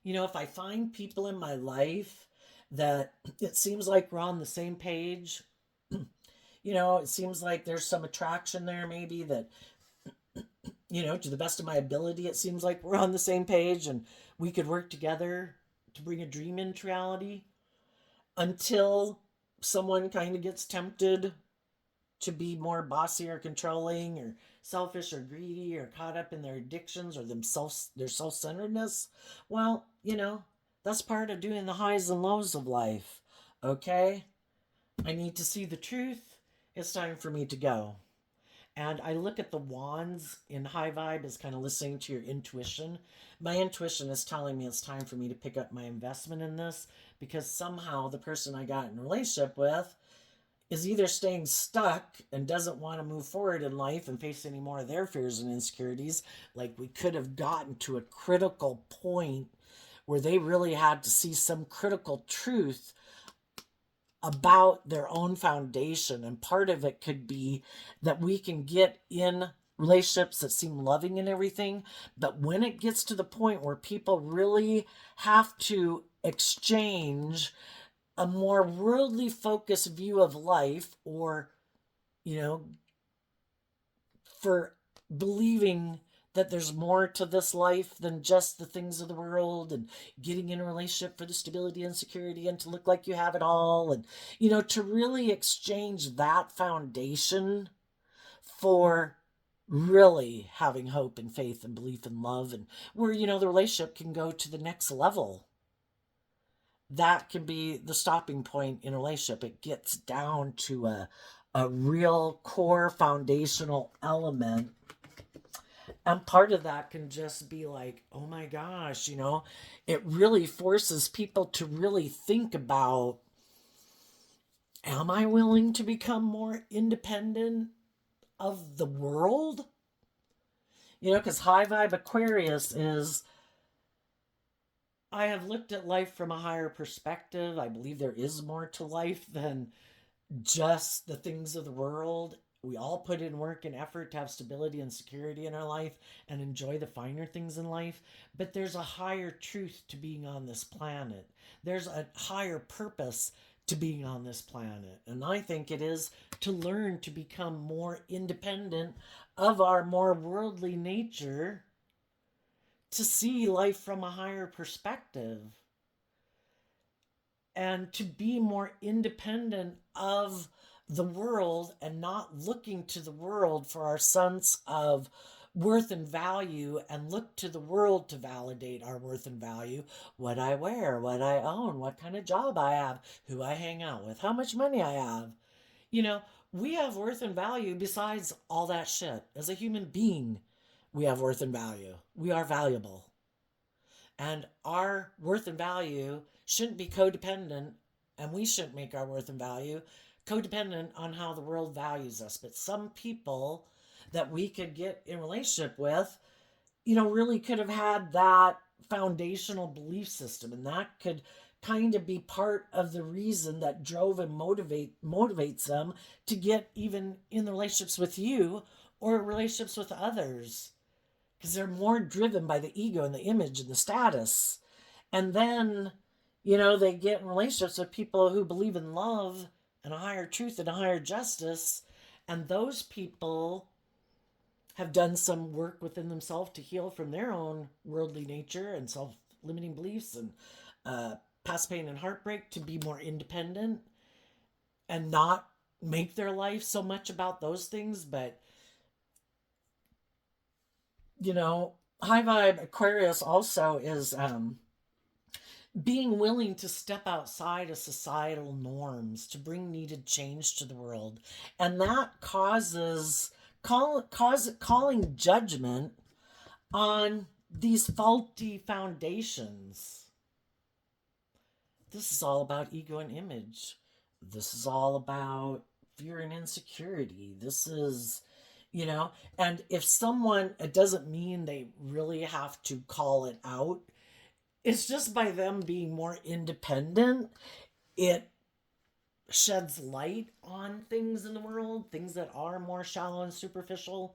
if I find people in my life that it seems like we're on the same page, it seems like there's some attraction there, maybe that, to the best of my ability, it seems like we're on the same page and we could work together to bring a dream into reality until someone kind of gets tempted to be more bossy or controlling or selfish or greedy or caught up in their addictions or their self-centeredness. Well, that's part of doing the highs and lows of life. Okay? I need to see the truth. It's time for me to go. And I look at the wands in high vibe as kind of listening to your intuition. My intuition is telling me it's time for me to pick up my investment in this because somehow the person I got in a relationship with is either staying stuck and doesn't want to move forward in life and face any more of their fears and insecurities. Like we could have gotten to a critical point where they really had to see some critical truth about their own foundation. And part of it could be that we can get in relationships that seem loving and everything. But when it gets to the point where people really have to exchange a more worldly focused view of life or, for believing that there's more to this life than just the things of the world, and getting in a relationship for the stability and security and to look like you have it all, and to really exchange that foundation for really having hope and faith and belief and love, and where the relationship can go to the next level. That can be the stopping point in a relationship. It gets down to a real core foundational element. And part of that can just be like, oh my gosh, it really forces people to really think about, am I willing to become more independent of the world? Because high vibe Aquarius is, I have looked at life from a higher perspective. I believe there is more to life than just the things of the world. We all put in work and effort to have stability and security in our life and enjoy the finer things in life. But there's a higher truth to being on this planet. There's a higher purpose to being on this planet. And I think it is to learn to become more independent of our more worldly nature, to see life from a higher perspective, and to be more independent of the world and not looking to the world for our sense of worth and value, and look to the world to validate our worth and value. What I wear, what I own, what kind of job I have, who I hang out with, how much money I have. We have worth and value besides all that shit. As a human being, we have worth and value. We are valuable. And our worth and value shouldn't be codependent, and we shouldn't make our worth and value codependent on how the world values us. But some people that we could get in relationship with, really could have had that foundational belief system, and that could kind of be part of the reason that drove and motivates them to get even in the relationships with you or relationships with others, because they're more driven by the ego and the image and the status. And then, they get in relationships with people who believe in love and a higher truth and a higher justice. And those people have done some work within themselves to heal from their own worldly nature and self-limiting beliefs and past pain and heartbreak, to be more independent and not make their life so much about those things. But high vibe Aquarius also is being willing to step outside of societal norms to bring needed change to the world. And that causes calling judgment on these faulty foundations. This is all about ego and image. This is all about fear and insecurity. This is, and if someone, it doesn't mean they really have to call it out. It's just by them being more independent, it sheds light on things in the world, things that are more shallow and superficial.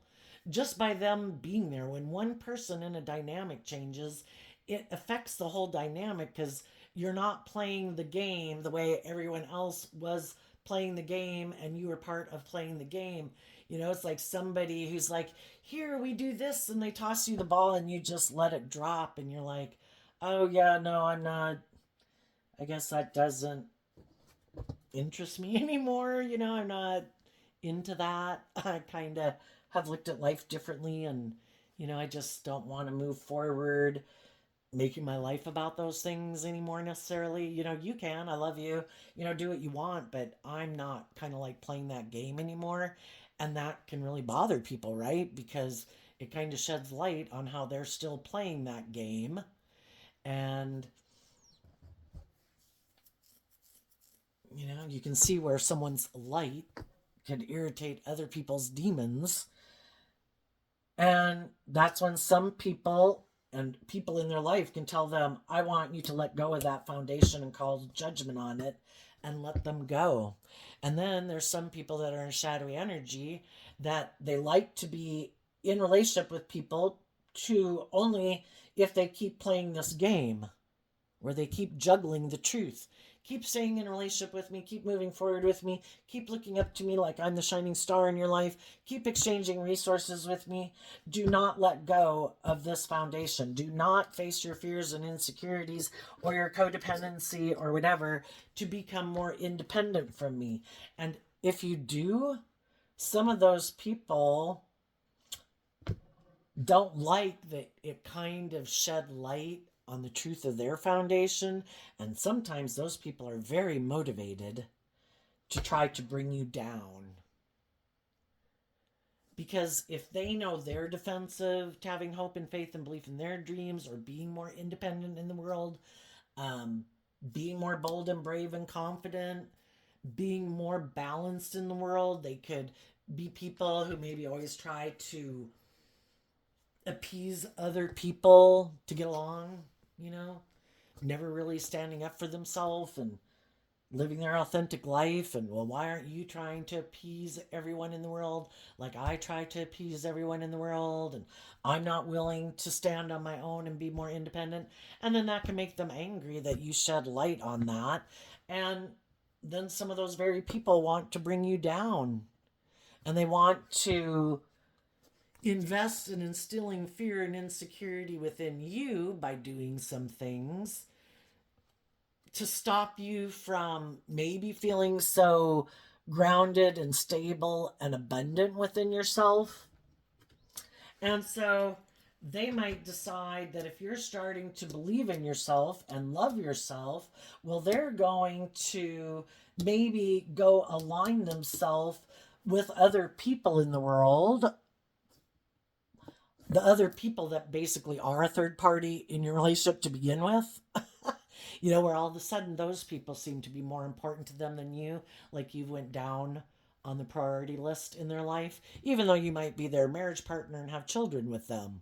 Just by them being there, when one person in a dynamic changes, it affects the whole dynamic, because you're not playing the game the way everyone else was playing the game, and you were part of playing the game. It's like somebody who's like, here, we do this, and they toss you the ball and you just let it drop, and you're like, oh yeah, no, I'm not, I guess that doesn't interest me anymore. I'm not into that. I kind of have looked at life differently, and I just don't want to move forward making my life about those things anymore necessarily. You can, I love you, do what you want, but I'm not kind of like playing that game anymore. And that can really bother people, right? Because it kind of sheds light on how they're still playing that game. And you can see where someone's light can irritate other people's demons. And that's when some people and people in their life can tell them, I want you to let go of that foundation, and call judgment on it and let them go. And then there's some people that are in shadowy energy that they like to be in relationship with people to only if they keep playing this game where they keep juggling the truth, Keep staying in a relationship with me. Keep moving forward with me. Keep looking up to me like I'm the shining star in your life. Keep exchanging resources with me. Do not let go of this foundation. Do not face your fears and insecurities or your codependency or whatever to become more independent from me. And if you do, some of those people don't like that it kind of shed light on the truth of their foundation. And sometimes those people are very motivated to try to bring you down. Because if they know they're defensive to having hope and faith and belief in their dreams or being more independent in the world, being more bold and brave and confident, being more balanced in the world, they could be people who maybe always try to appease other people to get along, never really standing up for themselves and living their authentic life. And, well, why aren't you trying to appease everyone in the world like I try to appease everyone in the world? And I'm not willing to stand on my own and be more independent. And then that can make them angry that you shed light on that. And then some of those very people want to bring you down. And they want to invest in instilling fear and insecurity within you by doing some things to stop you from maybe feeling so grounded and stable and abundant within yourself. And so they might decide that if you're starting to believe in yourself and love yourself, well, they're going to maybe go align themselves with other people in the world, the other people that basically are a third party in your relationship to begin with. Where all of a sudden those people seem to be more important to them than you, like you went down on the priority list in their life, even though you might be their marriage partner and have children with them.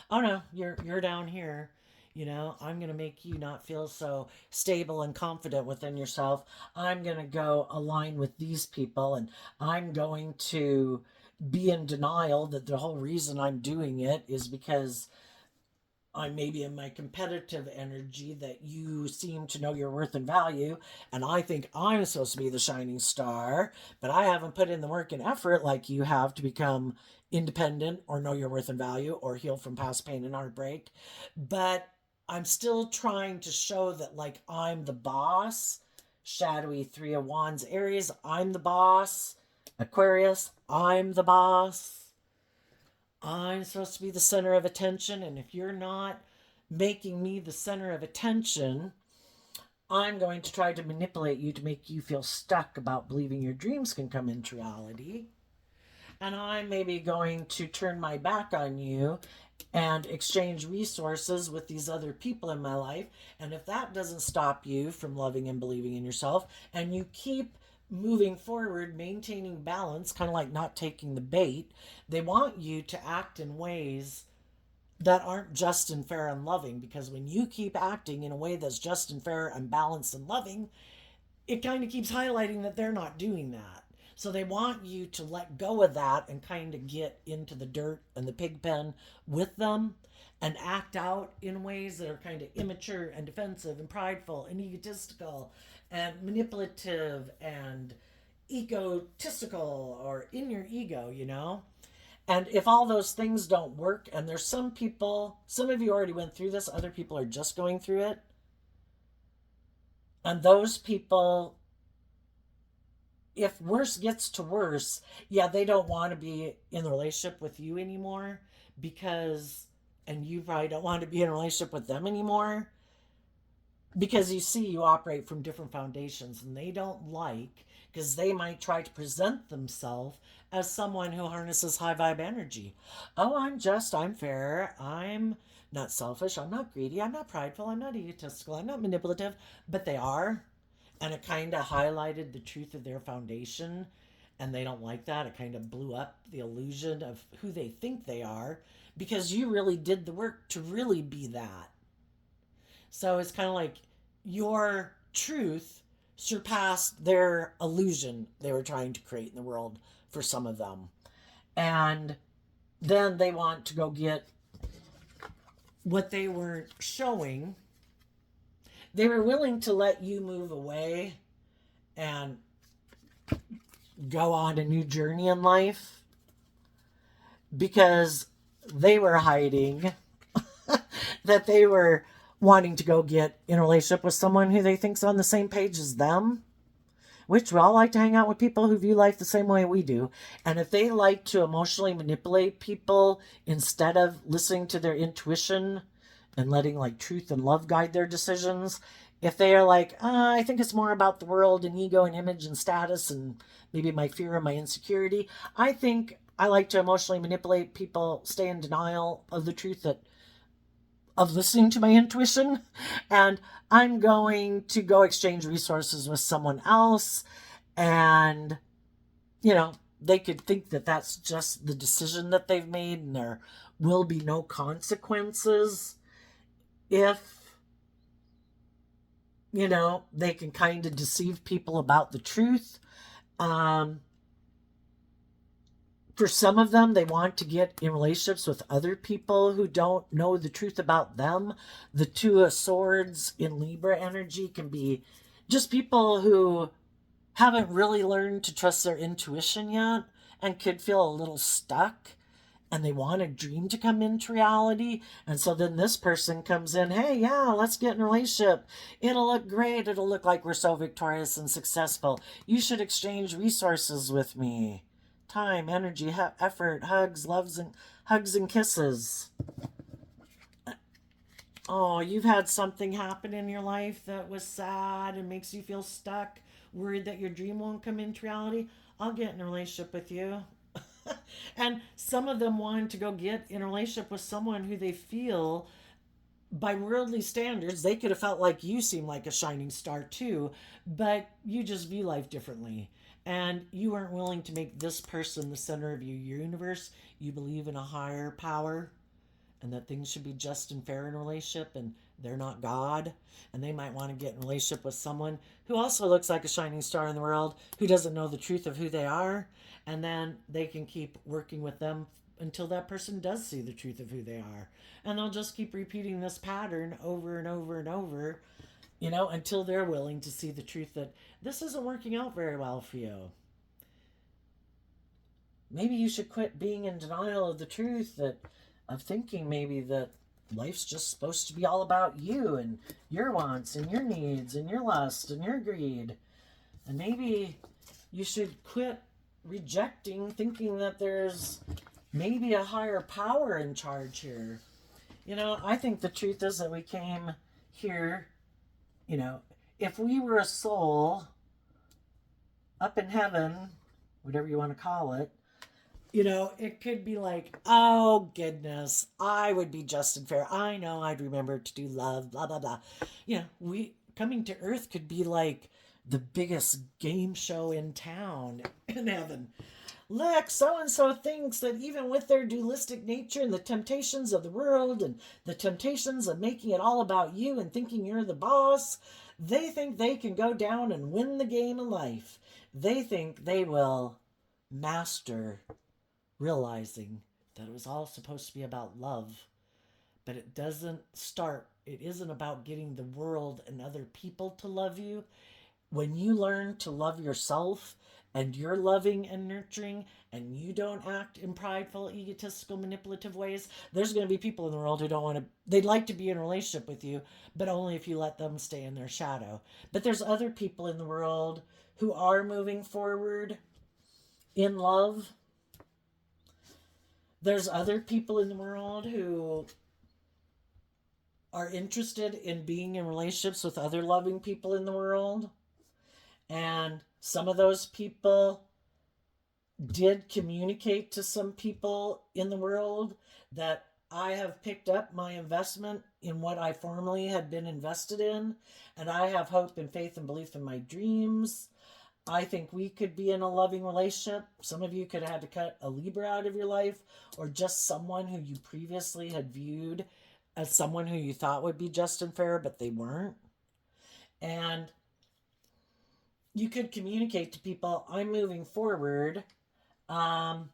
Oh no, you're down here. I'm going to make you not feel so stable and confident within yourself. I'm going to go align with these people, and I'm going to be in denial that the whole reason I'm doing it is because I'm maybe in my competitive energy, that you seem to know your worth and value, and I think I'm supposed to be the shining star, but I haven't put in the work and effort like you have to become independent or know your worth and value or heal from past pain and heartbreak. But I'm still trying to show that, like, I'm the boss. Shadowy Three of Wands Aries, I'm the boss. Aquarius, I'm the boss. I'm supposed to be the center of attention, and if you're not making me the center of attention, I'm going to try to manipulate you to make you feel stuck about believing your dreams can come into reality. And I'm maybe going to turn my back on you and exchange resources with these other people in my life. And if that doesn't stop you from loving and believing in yourself, and you keep moving forward, maintaining balance, kind of like not taking the bait, they want you to act in ways that aren't just and fair and loving. Because when you keep acting in a way that's just and fair and balanced and loving, it kind of keeps highlighting that they're not doing that. So they want you to let go of that and kind of get into the dirt and the pig pen with them and act out in ways that are kind of immature and defensive and prideful and egotistical and manipulative and egotistical, or in your ego. And if all those things don't work, and there's some people, some of you already went through this, other people are just going through it. And those people, if worse gets to worse, yeah, they don't want to be in a relationship with you anymore because, and you probably don't want to be in a relationship with them anymore because you see you operate from different foundations, and they don't like, because they might try to present themselves as someone who harnesses high vibe energy. Oh, I'm fair, I'm not selfish, I'm not greedy, I'm not prideful, I'm not egotistical, I'm not manipulative, but they are. And it kind of highlighted the truth of their foundation, and they don't like that. It kind of blew up the illusion of who they think they are, because you really did the work to really be that. So it's kind of like your truth surpassed their illusion they were trying to create in the world for some of them. And then they want to go get what they weren't showing. They were willing to let you move away and go on a new journey in life because they were hiding that they were wanting to go get in a relationship with someone who they think's on the same page as them, which we all like to hang out with people who view life the same way we do. And if they like to emotionally manipulate people instead of listening to their intuition and letting like truth and love guide their decisions, if they are like, I think it's more about the world and ego and image and status and maybe my fear and my insecurity, I think I like to emotionally manipulate people, stay in denial of the truth that of listening to my intuition, and I'm going to go exchange resources with someone else. And they could think that that's just the decision that they've made and there will be no consequences if they can kind of deceive people about the truth. For some of them, they want to get in relationships with other people who don't know the truth about them. The Two of Swords in Libra energy can be just people who haven't really learned to trust their intuition yet and could feel a little stuck, and they want a dream to come into reality. And so then this person comes in, hey, yeah, let's get in a relationship. It'll look great. It'll look like we're so victorious and successful. You should exchange resources with me. Time, energy, effort, hugs and kisses. Oh, you've had something happen in your life that was sad and makes you feel stuck, worried that your dream won't come into reality. I'll get in a relationship with you. And some of them wanted to go get in a relationship with someone who they feel, by worldly standards, they could have felt like you seem like a shining star too, but you just view life differently. And you aren't willing to make this person the center of your universe. You believe in a higher power and that things should be just and fair in a relationship, and they're not God. And they might want to get in a relationship with someone who also looks like a shining star in the world, who doesn't know the truth of who they are. And then they can keep working with them until that person does see the truth of who they are. And they'll just keep repeating this pattern over and over and over, until they're willing to see the truth that this isn't working out very well for you. Maybe you should quit being in denial of the truth, of thinking maybe that life's just supposed to be all about you and your wants and your needs and your lust and your greed. And maybe you should quit rejecting thinking that there's maybe a higher power in charge here. I think the truth is that we came here, if we were a soul up in heaven, whatever you want to call it, it could be like, oh goodness, I would be just and fair. I know I'd remember to do love, blah, blah, blah. We coming to earth could be like the biggest game show in town in heaven. Look, so-and-so thinks that even with their dualistic nature and the temptations of the world and the temptations of making it all about you and thinking you're the boss, they think they can go down and win the game of life. They think they will master realizing that it was all supposed to be about love. But it isn't about getting the world and other people to love you. When you learn to love yourself and you're loving and nurturing and you don't act in prideful, egotistical, manipulative ways, there's going to be people in the world who don't want to, they'd like to be in a relationship with you, but only if you let them stay in their shadow. But there's other people in the world who are moving forward in love. There's other people in the world who are interested in being in relationships with other loving people in the world. And some of those people did communicate to some people in the world that I have picked up my investment in what I formerly had been invested in, and I have hope and faith and belief in my dreams. I think we could be in a loving relationship. Some of you could have had to cut a Libra out of your life, or just someone who you previously had viewed as someone who you thought would be just and fair, but they weren't. And you could communicate to people, I'm moving forward. I'm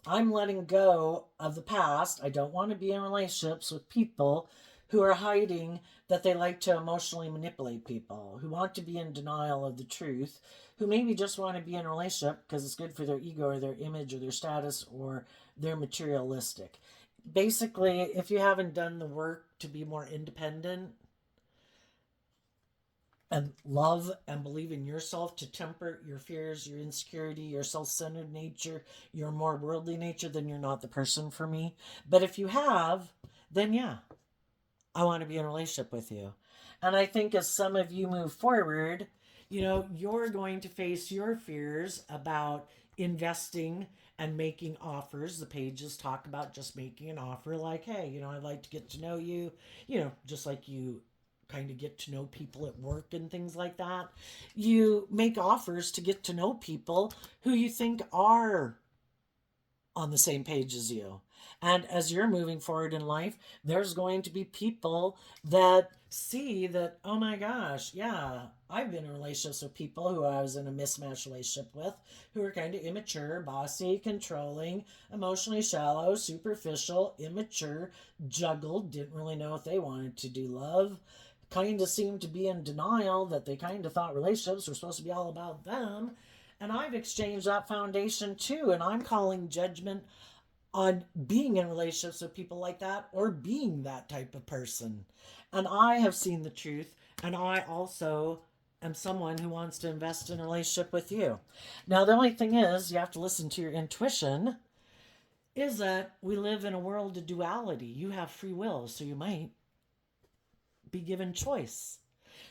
letting go of the past. I don't want to be in relationships with people who are hiding that they like to emotionally manipulate people, who want to be in denial of the truth, who maybe just want to be in a relationship because it's good for their ego or their image or their status or they're materialistic. Basically, if you haven't done the work to be more independent and love and believe in yourself, to temper your fears, your insecurity, your self-centered nature, your more worldly nature, then you're not the person for me. But if you have, then yeah, I want to be in a relationship with you. And I think as some of you move forward, you're going to face your fears about investing and making offers. The pages talk about just making an offer, like, hey, I'd like to get to know you, just like you kind of get to know people at work and things like that. You make offers to get to know people who you think are on the same page as you. And as you're moving forward in life, there's going to be people that see that, oh my gosh, yeah, I've been in relationships with people who I was in a mismatched relationship with, who are kind of immature, bossy, controlling, emotionally shallow, superficial, immature, juggled, didn't really know if they wanted to do love, kind of seemed to be in denial that they kind of thought relationships were supposed to be all about them. And I've exchanged that foundation too. And I'm calling judgment on being in relationships with people like that or being that type of person. And I have seen the truth. And I also am someone who wants to invest in a relationship with you. Now, the only thing is, you have to listen to your intuition, is that we live in a world of duality. You have free will, so you might be given choice.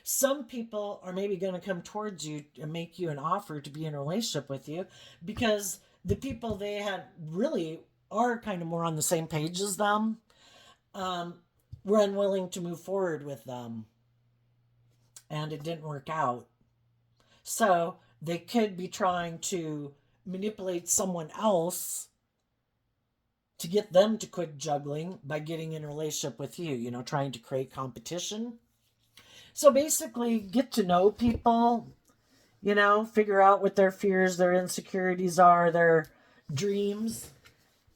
Some people are maybe going to come towards you and make you an offer to be in a relationship with you because the people they had really are kind of more on the same page as them, were unwilling to move forward with them and it didn't work out. So they could be trying to manipulate someone else to get them to quit juggling by getting in a relationship with you, trying to create competition. So basically, get to know people, figure out what their fears, their insecurities are, their dreams.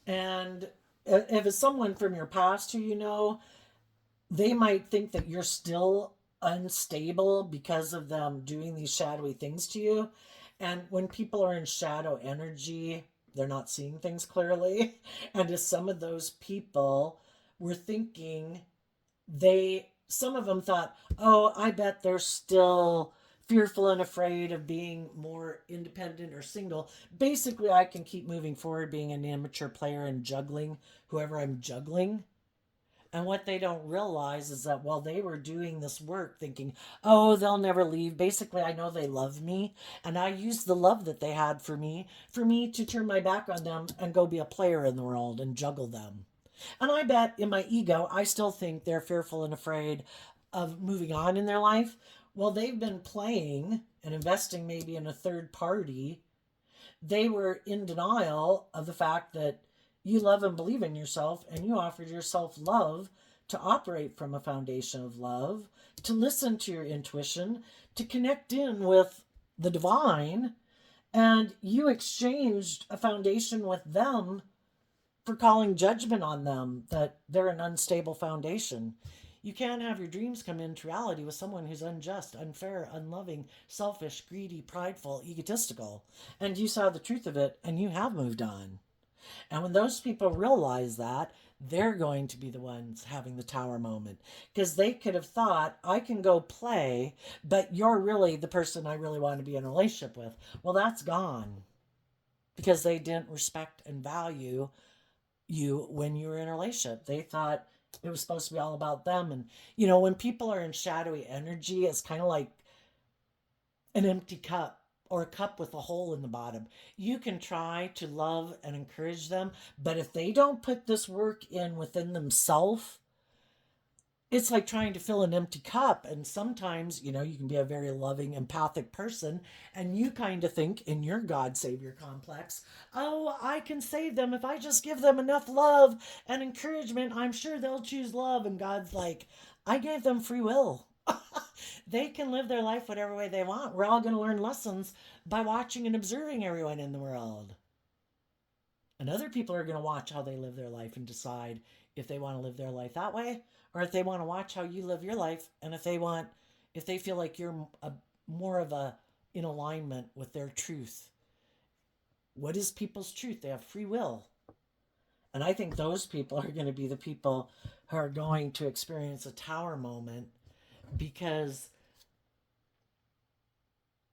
And if it's someone from your past who they might think that you're still unstable because of them doing these shadowy things to you. And when people are in shadow energy, they're not seeing things clearly. And as some of those people were thinking, some of them thought, oh, I bet they're still fearful and afraid of being more independent or single. Basically, I can keep moving forward being an immature player and juggling whoever I'm juggling. And what they don't realize is that while they were doing this work thinking, oh, they'll never leave, basically, I know they love me. And I used the love that they had for me to turn my back on them and go be a player in the world and juggle them. And I bet in my ego, I still think they're fearful and afraid of moving on in their life. Well, they've been playing and investing maybe in a third party. They were in denial of the fact that you love and believe in yourself and you offered yourself love to operate from a foundation of love, to listen to your intuition, to connect in with the divine. And you exchanged a foundation with them for calling judgment on them that they're an unstable foundation. You can't have your dreams come into reality with someone who's unjust, unfair, unloving, selfish, greedy, prideful, egotistical. And you saw the truth of it and you have moved on. And when those people realize that, they're going to be the ones having the tower moment. Because they could have thought, I can go play, but you're really the person I really want to be in a relationship with. Well, that's gone. Because they didn't respect and value you when you were in a relationship. They thought it was supposed to be all about them. And, when people are in shadowy energy, it's kind of like an empty cup or a cup with a hole in the bottom. You can try to love and encourage them, but if they don't put this work in within themselves, it's like trying to fill an empty cup. And sometimes, you can be a very loving, empathic person, and you kind of think in your God Savior complex, oh, I can save them if I just give them enough love and encouragement. I'm sure they'll choose love. And God's like, I gave them free will. They can live their life whatever way they want. We're all going to learn lessons by watching and observing everyone in the world. And other people are going to watch how they live their life and decide if they want to live their life that way, or if they want to watch how you live your life, and if they feel like you're more of a in alignment with their truth. What is people's truth? They have free will. And I think those people are going to be the people who are going to experience a tower moment, because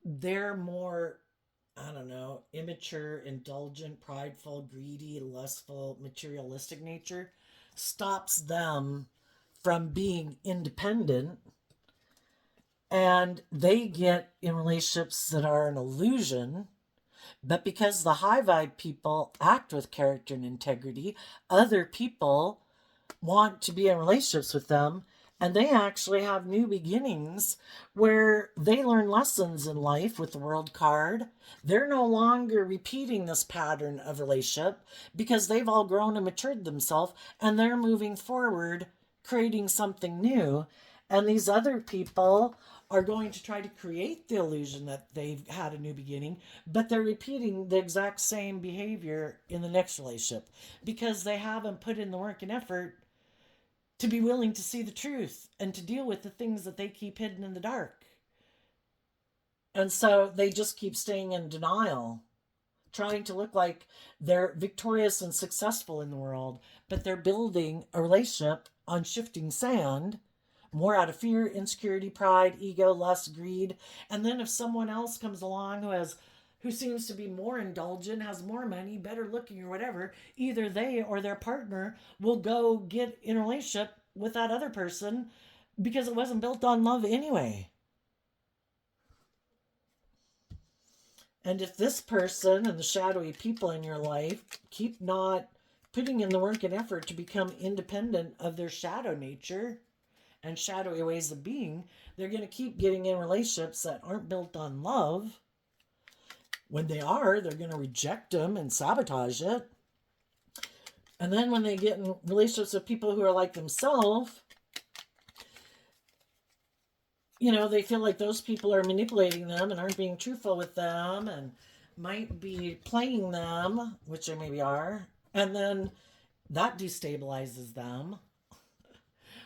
they're more, I don't know, immature, indulgent, prideful, greedy, lustful, materialistic nature stops them from being independent, and they get in relationships that are an illusion. But because the high vibe people act with character and integrity, other people want to be in relationships with them, and they actually have new beginnings where they learn lessons in life with the world card. They're no longer repeating this pattern of relationship because they've all grown and matured themselves, and they're moving forward creating something new. And these other people are going to try to create the illusion that they've had a new beginning, but they're repeating the exact same behavior in the next relationship because they haven't put in the work and effort to be willing to see the truth and to deal with the things that they keep hidden in the dark. And so they just keep staying in denial, trying to look like they're victorious and successful in the world, but they're building a relationship on shifting sand, more out of fear, insecurity, pride, ego, lust, greed. And then if someone else comes along who seems to be more indulgent, has more money, better looking, or whatever, either they or their partner will go get in a relationship with that other person because it wasn't built on love anyway. And if this person and the shadowy people in your life keep not putting in the work and effort to become independent of their shadow nature and shadowy ways of being, they're going to keep getting in relationships that aren't built on love. When they are, they're going to reject them and sabotage it. And then when they get in relationships with people who are like themselves, they feel like those people are manipulating them and aren't being truthful with them and might be playing them, which they maybe are. And then that destabilizes them.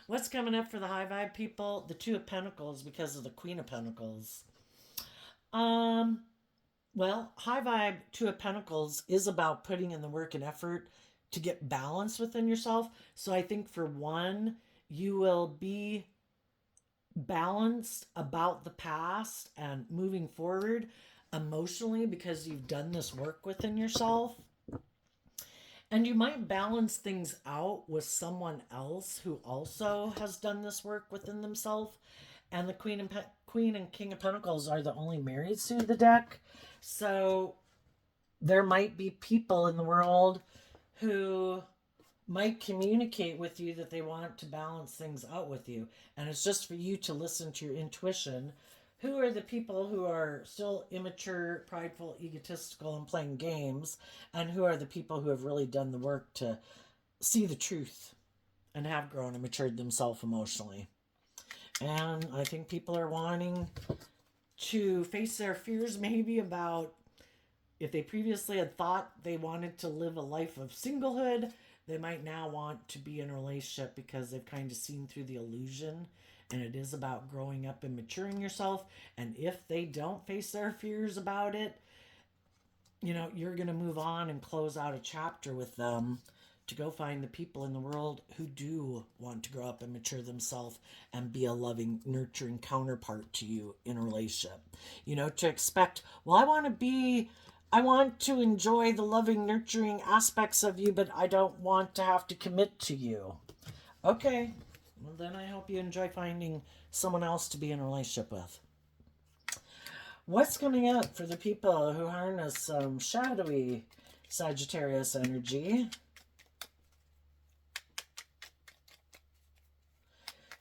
What's coming up for the high vibe people? The Two of Pentacles, because of the Queen of Pentacles. Well, high vibe Two of Pentacles is about putting in the work and effort to get balance within yourself. So I think for one, you will be balanced about the past and moving forward emotionally because you've done this work within yourself. And you might balance things out with someone else who also has done this work within themselves. And the Queen and King of Pentacles are the only married suit of the deck. So there might be people in the world who might communicate with you that they want to balance things out with you. And it's just for you to listen to your intuition. Who are the people who are still immature, prideful, egotistical, and playing games? And who are the people who have really done the work to see the truth and have grown and matured themselves emotionally? And I think people are wanting to face their fears maybe about if they previously had thought they wanted to live a life of singlehood, they might now want to be in a relationship because they've kind of seen through the illusion, and it is about growing up and maturing yourself. And if they don't face their fears about it, you're going to move on and close out a chapter with them to go find the people in the world who do want to grow up and mature themselves and be a loving, nurturing counterpart to you in a relationship. To expect, well, I want to enjoy the loving, nurturing aspects of you, but I don't want to have to commit to you. Okay, well then I hope you enjoy finding someone else to be in a relationship with. What's coming up for the people who harness some shadowy Sagittarius energy?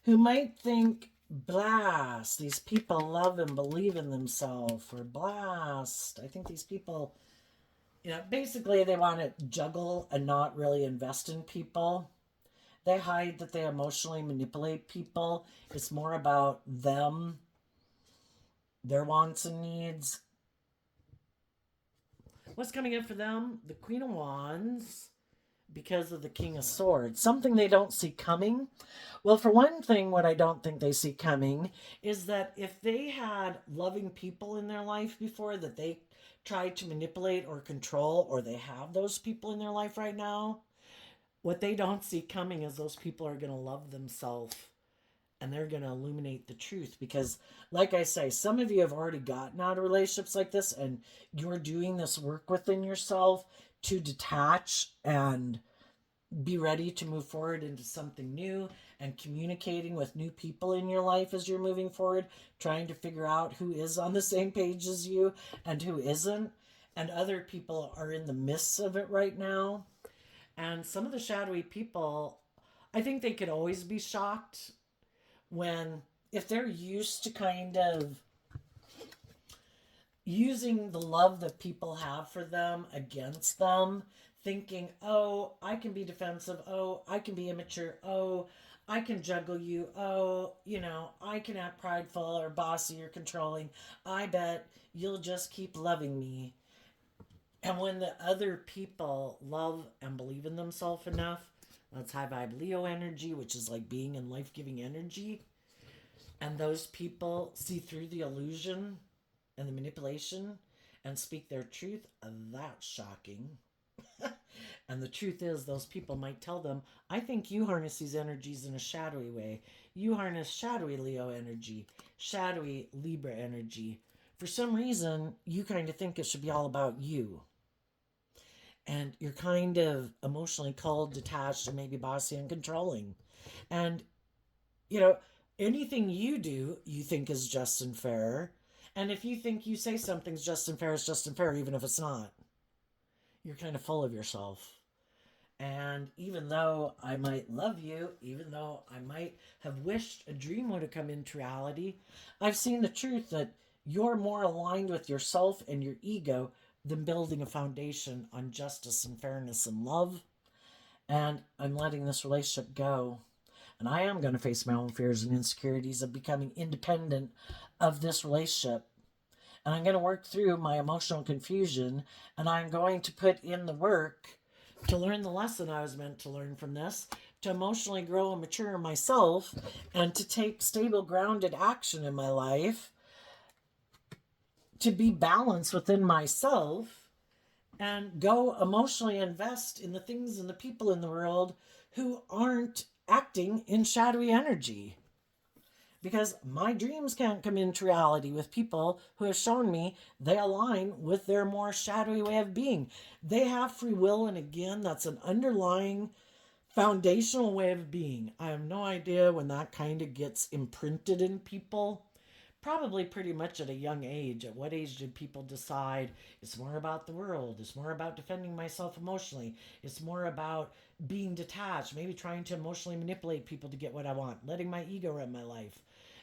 Who might think, blast, these people love and believe in themselves, or blast. I think these people, basically they want to juggle and not really invest in people. They hide that they emotionally manipulate people. It's more about them, their wants and needs. What's coming in for them? The Queen of Wands, because of the King of Swords. Something they don't see coming. Well, for one thing, what I don't think they see coming is that if they had loving people in their life before that they tried to manipulate or control, or they have those people in their life right now, what they don't see coming is those people are going to love themselves and they're going to illuminate the truth. Because, like I say, some of you have already gotten out of relationships like this and you're doing this work within yourself to detach and be ready to move forward into something new, and communicating with new people in your life as you're moving forward, trying to figure out who is on the same page as you and who isn't. And other people are in the midst of it right now. And some of the shadowy people, I think they could always be shocked when, if they're used to kind of using the love that people have for them against them, thinking, oh, I can be defensive, oh, I can be immature, oh, I can juggle you, oh, I can act prideful or bossy or controlling. I bet you'll just keep loving me. And when the other people love and believe in themselves enough, that's high vibe Leo energy, which is like being in life giving energy. And those people see through the illusion and the manipulation and speak their truth. That's shocking. And the truth is, those people might tell them, I think you harness these energies in a shadowy way. You harness shadowy Leo energy, shadowy Libra energy. For some reason, you kind of think it should be all about you. And you're kind of emotionally cold, detached, and maybe bossy and controlling. And, you know, anything you do, you think is just and fair. And if you think you say something's just and fair, it's just and fair, even if it's not. You're kind of full of yourself. And even though I might love you, even though I might have wished a dream would have come into reality, I've seen the truth that you're more aligned with yourself and your ego than building a foundation on justice and fairness and love. And I'm letting this relationship go. And I am going to face my own fears and insecurities of becoming independent of this relationship. And I'm going to work through my emotional confusion, and I'm going to put in the work to learn the lesson I was meant to learn from this, to emotionally grow and mature myself, and to take stable, grounded action in my life, to be balanced within myself, and go emotionally invest in the things and the people in the world who aren't acting in shadowy energy. Because my dreams can't come into reality with people who have shown me they align with their more shadowy way of being. They have free will, and again, that's an underlying foundational way of being. I have no idea when that kind of gets imprinted in people. Probably pretty much at a young age. At what age did people decide it's more about the world? It's more about defending myself emotionally. It's more about being detached, maybe trying to emotionally manipulate people to get what I want, letting my ego run my life.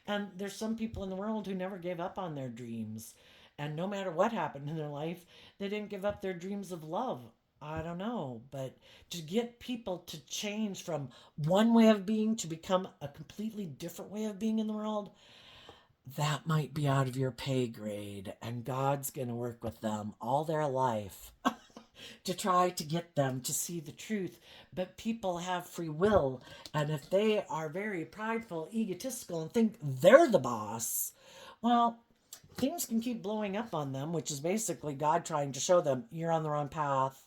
And there's some people in the world who never gave up on their dreams. And no matter what happened in their life, they didn't give up their dreams of love. I don't know, but to get people to change from one way of being to become a completely different way of being in the world, that might be out of your pay grade, and God's going to work with them all their life to try to get them to see the truth. But people have free will, and if they are very prideful, egotistical, and think they're the boss, well, things can keep blowing up on them, which is basically God trying to show them you're on the wrong path.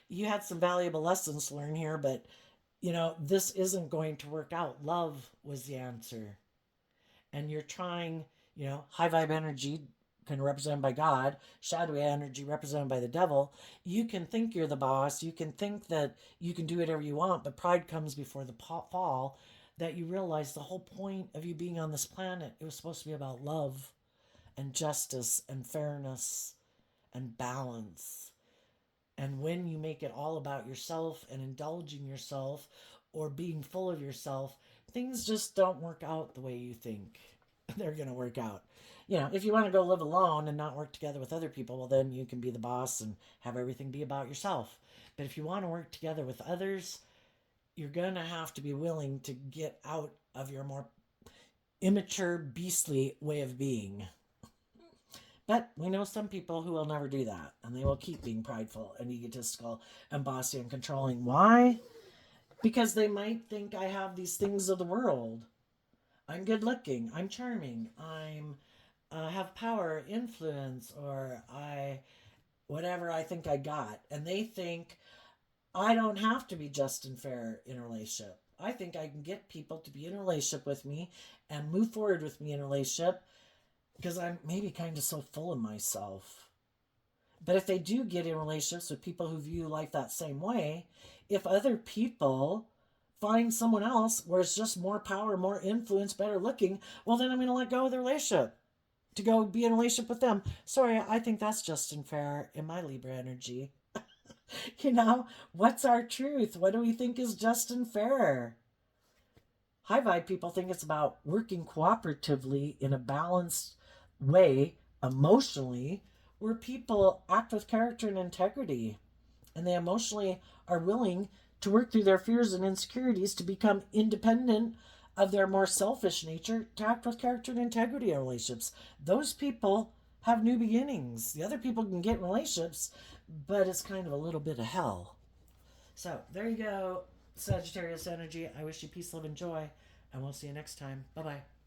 You had some valuable lessons to learn here, but this isn't going to work out. Love was the answer. And you're trying, high vibe energy kind of represented by God, shadowy energy represented by the devil. You can think you're the boss. You can think that you can do whatever you want, but pride comes before the fall, that you realize the whole point of you being on this planet, it was supposed to be about love and justice and fairness and balance. And when you make it all about yourself and indulging yourself or being full of yourself, things just don't work out the way you think they're going to work out. If you want to go live alone and not work together with other people, well, then you can be the boss and have everything be about yourself. But if you want to work together with others, you're going to have to be willing to get out of your more immature, beastly way of being. But we know some people who will never do that, and they will keep being prideful and egotistical and bossy and controlling. Why? Because they might think I have these things of the world. I'm good looking, I'm charming, I'm have power, influence, or I whatever I think I got. And they think I don't have to be just and fair in a relationship. I think I can get people to be in a relationship with me and move forward with me in a relationship because I'm maybe kind of so full of myself. But if they do get in relationships with people who view life that same way, if other people find someone else where it's just more power, more influence, better looking, well, then I'm going to let go of the relationship to go be in a relationship with them. Sorry, I think that's just and fair in my Libra energy. What's our truth? What do we think is just and fair? High vibe people think it's about working cooperatively in a balanced way emotionally, where people act with character and integrity, and they emotionally are willing to work through their fears and insecurities to become independent of their more selfish nature, to act with character and integrity in relationships. Those people have new beginnings. The other people can get relationships, but it's kind of a little bit of hell. So there you go, Sagittarius energy. I wish you peace, love, and joy, and we'll see you next time. Bye bye.